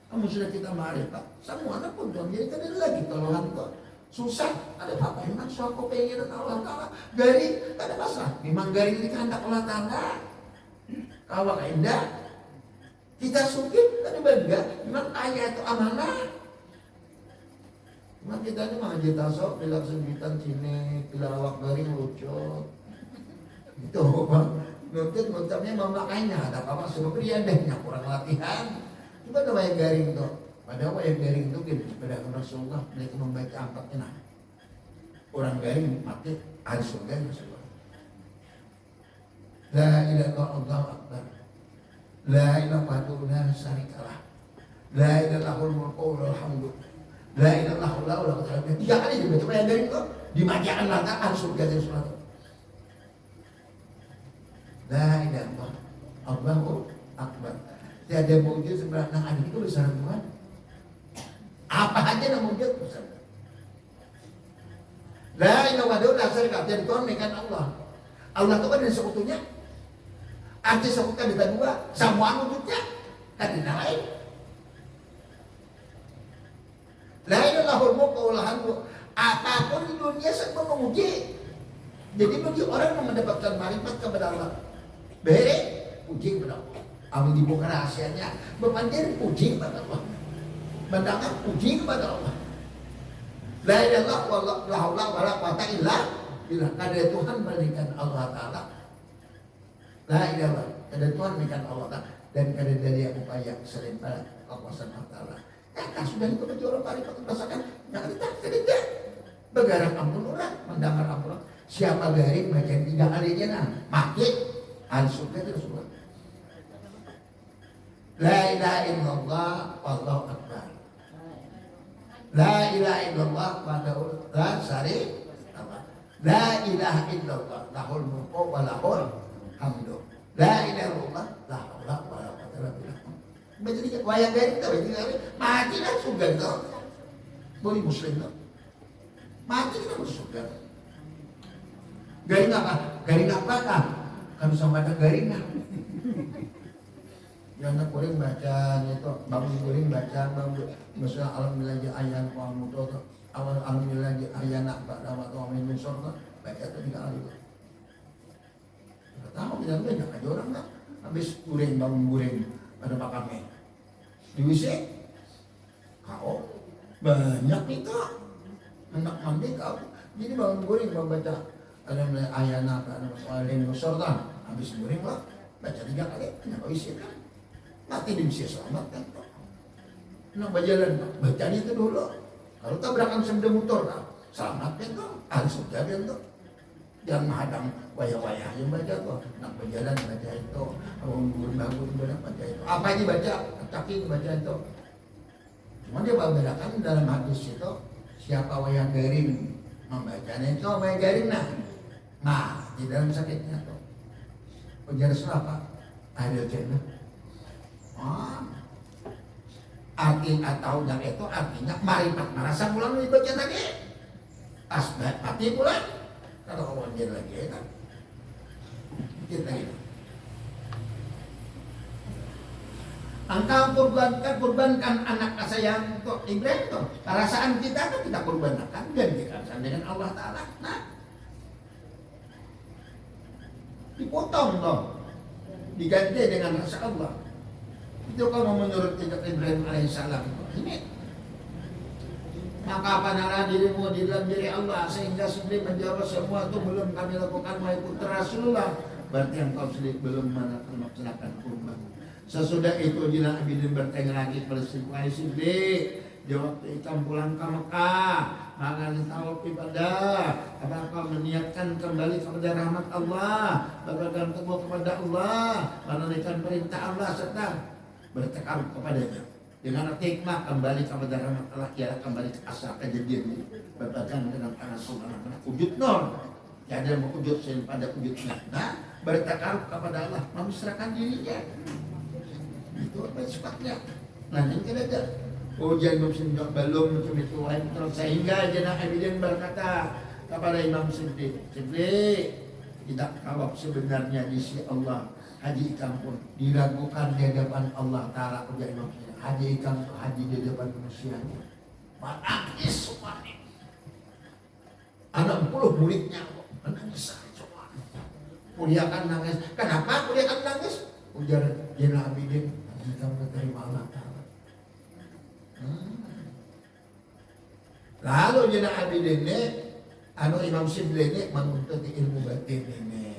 Kamu sudah kita ma'rifat, semuanya pun Tuhan jadi kadang lagi tolongan Tuhan. Susah, ada apa? Memang suatu pengen Allah Ta'ala. Garing, tak ada masalah. Memang garing ini kehendak Allah Ta'ala. Kawak indah. Kita sukit, tak ada bangga. Memang kaya itu amanah. Memang kita ini mengaji tasawuf, bila sebutan sini, bila awak garing lucu. Itu Bang. Nuntutnya memakainya. Ada apa-apa, sebab dia adanya kurang latihan. Coba ada yang garing tuh. Padahal yang garing itu gini, pada Rasulullah mereka membaca angkatnya. Orang garing mati hari surga Rasulullah. La ilaha illallah akbar. La ilaha illallah syarikalah. La ilaha illallah alhamdu. La ilaha illallah alhamdu. 3 kali dibaca yang garing itu dimajakan lantak hari surga Rasulullah. La ilaha illallah Allahu akbar. ada mujud sebelah nang ada itu besar Tuhan. Apa aja nang mujud besar. La ilaha illallah syarika lahu Tuhan mekan Allah. Allah itu kan ada sekutunya. Arti sekutunya ada dua, semua wujudnya kan ada lain. La ilaha illallah apapun di dunia semua memuji. Jadi bagi orang yang mendapatkan marifat kepada Allah, bere puji kepada Allah. Amin dibuka rahasianya, berpandir puji kepada Allah, mendengar puji kepada Allah. La ilaha illallah wala quwwata illa billah. Kada Tuhan melainkan Allah Taala. La ilaha kada Tuhan melainkan Allah Taala dan kada dari upaya selain pada kekuasaan Allah Taala. Kata sudah itu bagi orang marifat merasakan yang tidak begarang ampun orang, mendengar ampun. Siapa garing baca 3 kalinya nah mati al-surga terus buat. La ilaha illallah wallahu akbar. La ilaha illallah wahdahu la syarika lah. La ilaha illallah lahul mulku wa lahul hamdu. La ilaha illallah la haula wa la quwwata illa billah. Menjadi wayang garing tuh, mati lah surga tuh. Boleh muslim tuh. Mati kita masuk surga. Garing apa? Garing apa kah? Kami sama ada garingan. Yang kuring baca itu, bangun kuring baca, bangun misalnya alhamdulillah ayan kamu tuh, awal alhamdulillah ayan nak pada waktu amin misal tuh, baca tuh 3 kali. Tahu kita banyak aja orang tak. Habis kuring bangun kuring pada pak kami. Diwisik, kau banyak itu anak mandi kau. Jadi bangun kuring baca. Ada mulai ayana kan soalin besar kan habis goreng lah baca 3 kali kenapa isi kan mati di bisa selamat kan nak berjalan baca itu dulu kalau tabrakan sepeda motor kan selamat kan tuh harus jalan tuh jangan menghadang wayah-wayah yang baca tuh nak berjalan baca itu bangun baca itu apa aja baca kaki baca itu cuma dia bedakan dalam hadis itu siapa wayah garing membacanya itu wayah garing nah, di dalam sakitnya tuh ujar apa? Ada jannah. Arti atau yang itu artinya marifat merasa pulang dibaca tadi. Asbat mati pulang. Kalau kawan dia lagi kan. Kita ini. Engkau kurbankan anak sayang untuk Ibrahim tuh. Perasaan kita kan kita kurbankan dan dikasih dengan Allah Taala. Nah, dipotong dong, diganti dengan rasa Allah. Itu kalau menurut kitab Ibrahim alaihissalam ini. Maka panahlah dirimu di dalam diri Allah sehingga sendiri menjawab semua itu belum kami lakukan wahai putra Rasulullah. Berarti engkau sendiri belum melaksanakan kurban. Sesudah itu jila Abidin bertanya lagi pada Siddiq. Di waktu Ikam pulang ke Mekah, maka tahu ibadah, apakah meniatkan kembali kepada rahmat Allah, berpegang teguh kepada Allah, menunaikan perintah Allah serta bertekad kepadanya. Dengan hikmah kembali kepada rahmat Allah, ialah kembali ke asal kejadian, berpegang dengan tangan Allah, wujud nur, tiada wujud selain pada wujudnya. Nah, bertekad kepada Allah, memisrahkan dirinya. Itu apa sifatnya? Nah, ini kan ada. Ujian belum macam itu sehingga Jenah Abidin berkata kepada Imam Siddiq, tidak kawab sebenarnya di sisi Allah haji Ikam pun diragukan di hadapan Allah Ta'ala. Ujian Imam Siddiq, haji Ikam haji di hadapan manusianya menangis semuanya. 60 muridnya menangis semua. Muliakan nangis. Kenapa muliakan nangis? Ujar Jenah Abidin, Ikam menerima Allah Ta'ala. Lalu Jenah Abidin ini Imam Siddiq ini menuntut ilmu batin ini.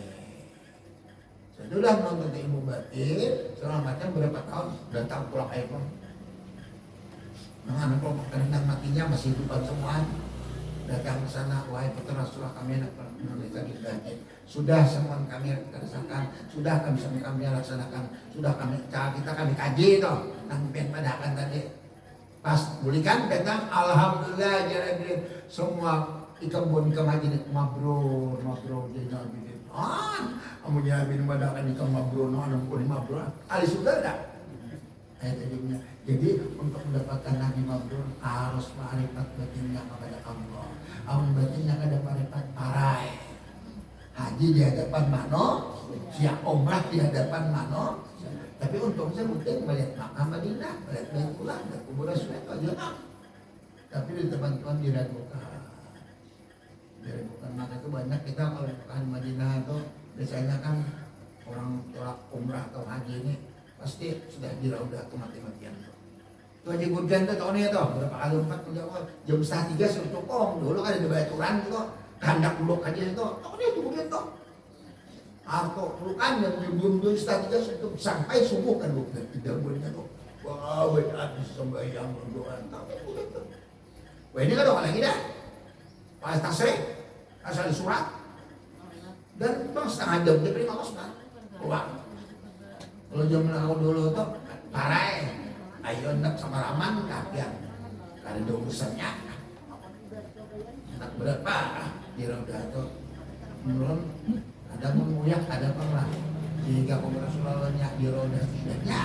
Setelah menuntut ilmu batin selama berapa tahun datang pulang air pun. Nah, kelompok kendang matinya masih hidupan semua. Datang ke sana, wahai putra Rasulullah kami nak menuntut batin. Sudah semua kami rasakan, sudah kami laksanakan, sudah kita kaji toh, nangpen padakan tadi. Pas bulikan datang alhamdulillah jadi semua ikan bon ikan haji mabrur jadi Abidin. Kamu jadi Abidin badakan ikan mabrur, no mabrur. Ali sudah dah. Jadinya. Jadi untuk mendapatkan haji mabrur harus ma'rifat batinnya kepada Allah. Amun batinnya kada ma'rifat parai. Haji di hadapan mano, siap umrah di hadapan mano. Tapi untungnya mungkin melihat makam Madinah, melihat Baitullah, dan kubur Rasulullah aja. Tapi di teman-teman diragukan. Maka itu banyak kita kalau di Madinah itu biasanya kan orang umrah atau haji ini pasti sudah diraudah tuh mati-matian tuh. Itu Haji Gurjan tuh tahunnya tuh berapa kali empat jam setengah tiga suruh cukong dulu kan ada baturan gitu kandak buluk aja itu tahunnya itu Gurjan tuh. Arto pelukan yang belum setengah tiga suruh sampai subuh kan Gurjan tidak bolehnya tuh. Wah banyak sembahyang berdoa tapi Gurjan tuh. Wah ini kan orang lagi dah. Pas tasrih asal surat dan bang setengah jam dia beri makos kan keluar. Kalau zaman aku dulu tuh parai, ayo nak sama raman kakian, karena ada urusannya. Tak berapa di roda tuh, menurun ada menguyak ada penglah. Jika Rasulullah di roda tidaknya,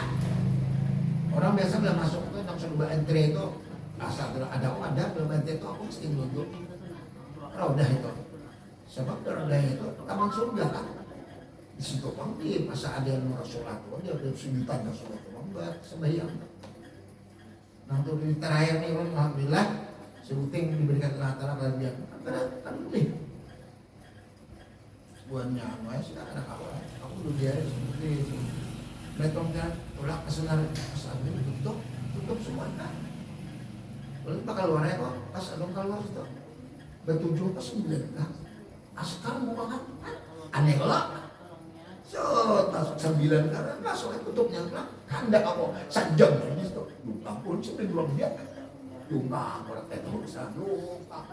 orang biasa belum masuk ke dalam sebuah entry itu, asal ada belum entry itu aku mesti duduk roda itu. Sebab roda itu taman surga kan. Di situ pun di masa ada yang Rasulullah itu dia udah sunyitan Rasulullah itu membuat sembahyang. Nanti di terakhir nih alhamdulillah sebuting diberikan latar kalian kan boleh. Buatnya apa sih ada kawan. Aku dulu dia seperti itu. Betul kan tolak kesenar pas ada tutup semuanya. Lalu bakal luarnya kok pas ada keluar itu bertujuh pas 9 kan. Askar mau banget aneh kalau so, masuk 9 karena masuk tutupnya kan enggak apa sajam ini tuh ampun sampai 2 dia cuma kalau kita bisa lupa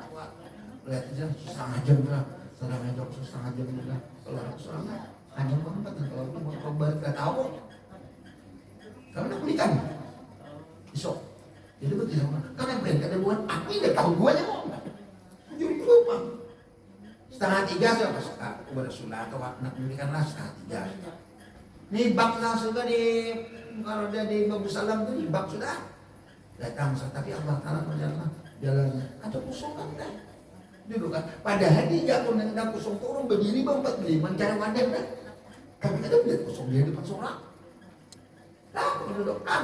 lihat aja setengah jam lah setengah jam lah kalau soalnya hanya banget kalau itu mau coba kita tahu karena belikan besok jadi begitu karena brand ada buat aku tidak tahu guanya kok jujur lupa setengah 3 saya pas kepada Rasulullah atau nak berikanlah setengah 3. Nih bak sudah di kalau dia di Babu Salam itu di bak sudah datang tapi Allah Taala jalan ada kosong kan dah. Duduk kan padahal dia pun yang kosong turun berdiri bang 45 mencari wadah dah. Kami ada lihat kosong dia depan seorang.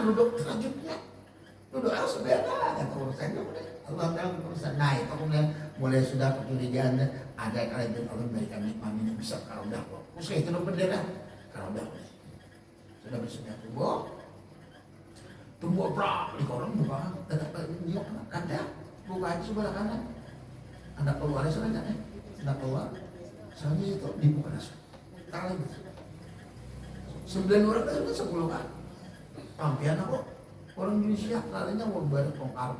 Duduk selanjutnya. Duduk sebenarnya kata urusannya Allah Taala urusan naik kemudian mulai sudah kecurigaan ada kalian Allah memberikan nikmat ini bisa kalau dah kok. Musuh itu dong bendera kalau dah sudah bersedia tumbuh prak di kolam buka tetap nyok kada buka aja sebelah kanan anda keluar sebenarnya anda keluar soalnya itu dibuka nasi kali 9 orang itu 10 kan pampian aku orang Indonesia larinya mau balik kongkar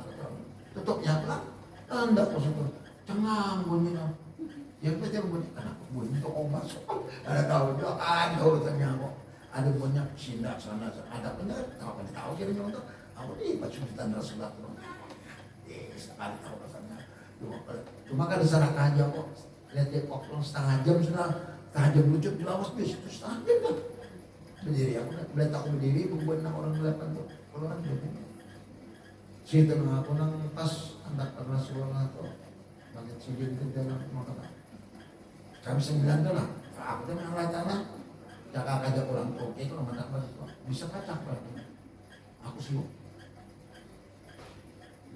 tutupnya pelan anda positif cengang bunyi yang betul bunyi anak bunyi itu obat ada tahu juga kan urusannya kok ada banyak sindak sana ada benar tahu kira-kira untuk aku di pacutan Rasulullah sekali tahu rasanya cuma kan diserahkan aja kok lihat dia kok setengah jam sudah setengah jam lucu di lawas bis itu setengah jam kan berdiri aku boleh tak berdiri membuat orang 8 tuh keluar gitu si tengah aku nang pas anak Rasulullah tuh bagi sujud ke dalam makanan kami 9 tuh lah aku tuh Allah Taala jaga aja pulang oke itu nama bisa kacak berarti aku sibuk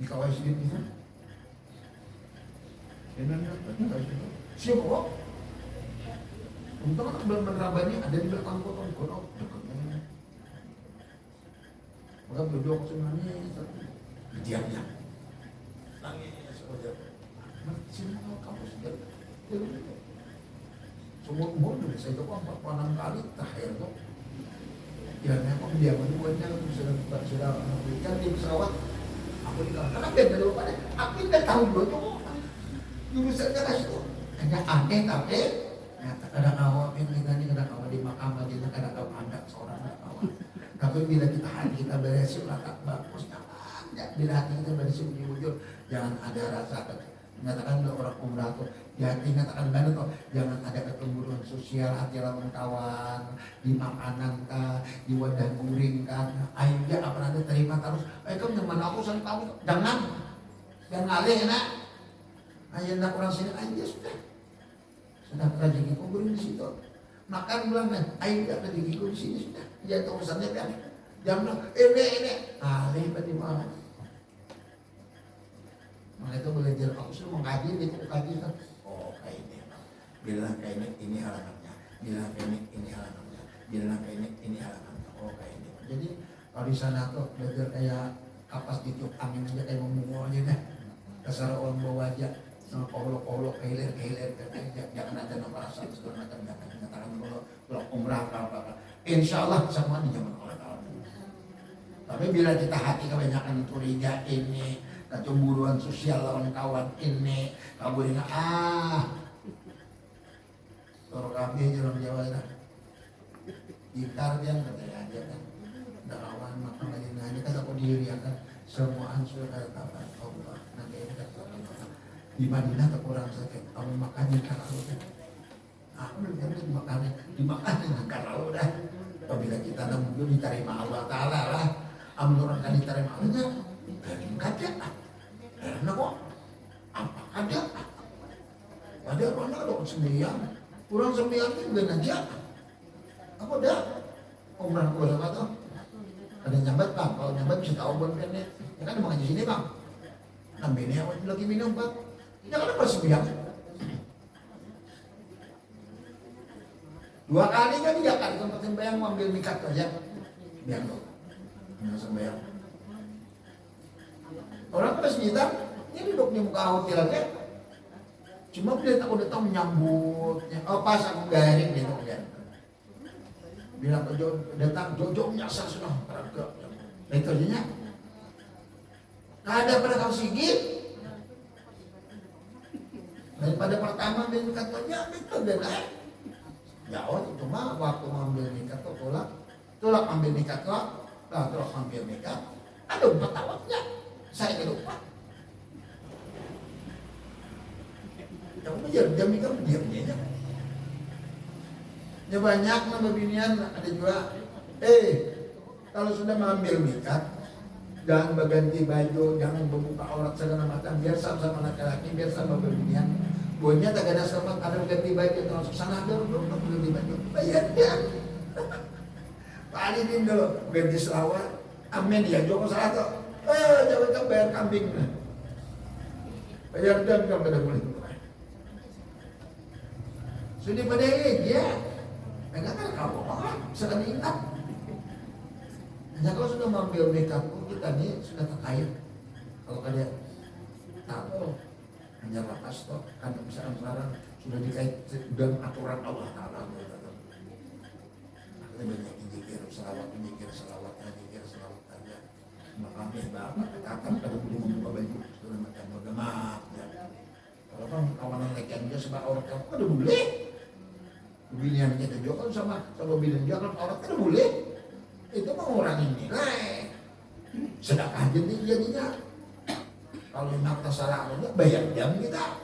di kawai sendiri bisa sibuk kok untung belum menerabanya ada di belakang kotong kodok dekatnya maka berdua sebenarnya diam-diam nangis saja sini kamu sudah semua umur udah saya coba 4 kali terakhir tuh ya memang dia buatnya sudah berikan di pesawat aku di kamar karena beda dulu pada aku tidak tahu dulu tuh jurusannya kasih tuh hanya aneh tapi kadang awal ini kadang awal di makam lagi kadang awal ada seorang awal tapi bila kita hati kita beresin lah tak bagus jangan bila hati kita beresin wujud jangan ada rasa Mengatakan orang umrah tuh, ya dikatakan benar tuh, jangan ada kecemburuan sosial, hati lawan kawan, di makanan kah, di wadah guring kan, ayo apa nanti terima terus, kamu teman aku saling kamu, jangan ngalih nak, ayo nak orang sini aja sudah rezeki guring di situ, makan bilang kan, ayo rezeki di sini sudah, ya itu urusannya kan, jangan ini, ngalih berarti mana? Maka itu belajar aku sudah mengaji gitu kaji kan, oh kayak ini, bilang kayak ini halamannya, bilang kayak ini halamannya, bilang kayak ini halamannya, oh kayak ini. Jadi kalau di sana tuh belajar kayak kapas ditiup angin aja kayak ngomong aja deh, dasar orang bawa aja, sama kolok kehilir jangan ada nama rasa segala macam nyatakan kalau umrah apa. Insya Allah semua di zaman Allah. Tapi bila kita hati kebanyakan curiga ini, kecemburuan sosial lawan kawan ini, kaburina toro kami aja orang Jawa lah, gitar dia katanya aja kan, udah kawan makan lagi nanya kata kok diri kan, semua ansur kata kapan Allah nanti ini kata di Madinah tak kurang sakit, kamu makannya kalau kan, aku nanti dimakan kalau dah, apabila kita namun diterima Allah Taala lah, amnuran kan diterima Allah. Ada karena kok apa ada orang sembilan kurang sembilan itu udah aja apa dah umrah gue sama tuh ada nyambat bang, kalau nyambat bisa tahu buat kan ya kan mau sini bang nambahnya lagi minum bang ya kan apa sembilan 2 kali kan 3 kali tempat sembahyang ambil mikat aja biar dong sembahyang. Orang pas kita, ini duduk di muka hotel aja. Cuma dia tak udah tahu menyambutnya. Oh pas aku garing gitu kan. Bilang ke Jojo, datang Jojo nyasar sudah beragak. Itu aja nya. Ada pada kau sigit. Daripada pertama dia katanya itu dan jauh cuma waktu mengambil nikah tuh tolak ambil nikah tolak ambil nikah. Aduh petawatnya. Saya lupa. Kamu jam ini kamu diam-diam. Ya banyak nama binian ada juga. Kalau sudah mengambil mikat, jangan berganti baju, jangan membuka aurat segala macam. Biar sama laki-laki, biar sama binian. Bonya tak ada sama ada ganti baju terus sana dulu ganti baju. Bayar dia. Pak Ali dulu ganti selawat. Amin ya Joko salah tuh. Jangan kamu bayar kambing. Bayar dan kamu pada boleh. Sudah pada ya. Enggak kan kamu sedang ingat. Hanya kalau sudah mengambil nikah kita ini sudah terkait. Kalau kalian tahu hanya lapas toh kan misalnya sekarang sudah dikait dengan aturan Allah Taala. Banyak zikir selawat aja. Makanya bapak katakan pada boleh membuka baju segala macam bergemak ya. Kalau kan kawanan lekian dia sebab orang kamu kan udah boleh. Binian kita juga kan sama binian juga kan orang kan boleh. Itu mengurangi nilai. Sedekah aja nih jadinya. Kalau nak tersalah bayar jam kita.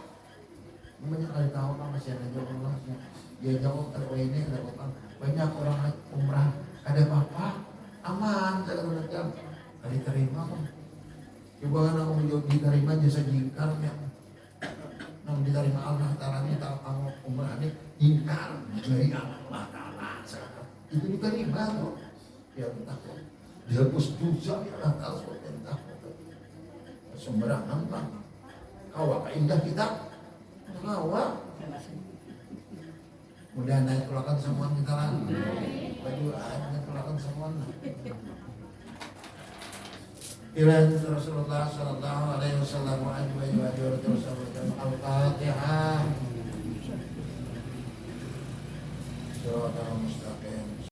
Banyak kali tahu kan masih ada jawabnya. Dia jawab kalau ini ada orang banyak orang umrah ada apa aman segala macam. Diterima kan coba kan aku diterima jasa jingkar ya namun diterima Allah Ta'ala ini tahu kamu umrah ini jingkar dari Allah Ta'ala itu diterima tuh ya entah kok dihapus dosa ya Allah Ta'ala entah sembarangan bang kawak indah kita kawak mudah naik kulakan semua kita lah baju aja kulakan semua Ila Rasulullah sallallahu alaihi wasallam wa alihi wa sallam al-Fatihah. Surah al-Mustaqim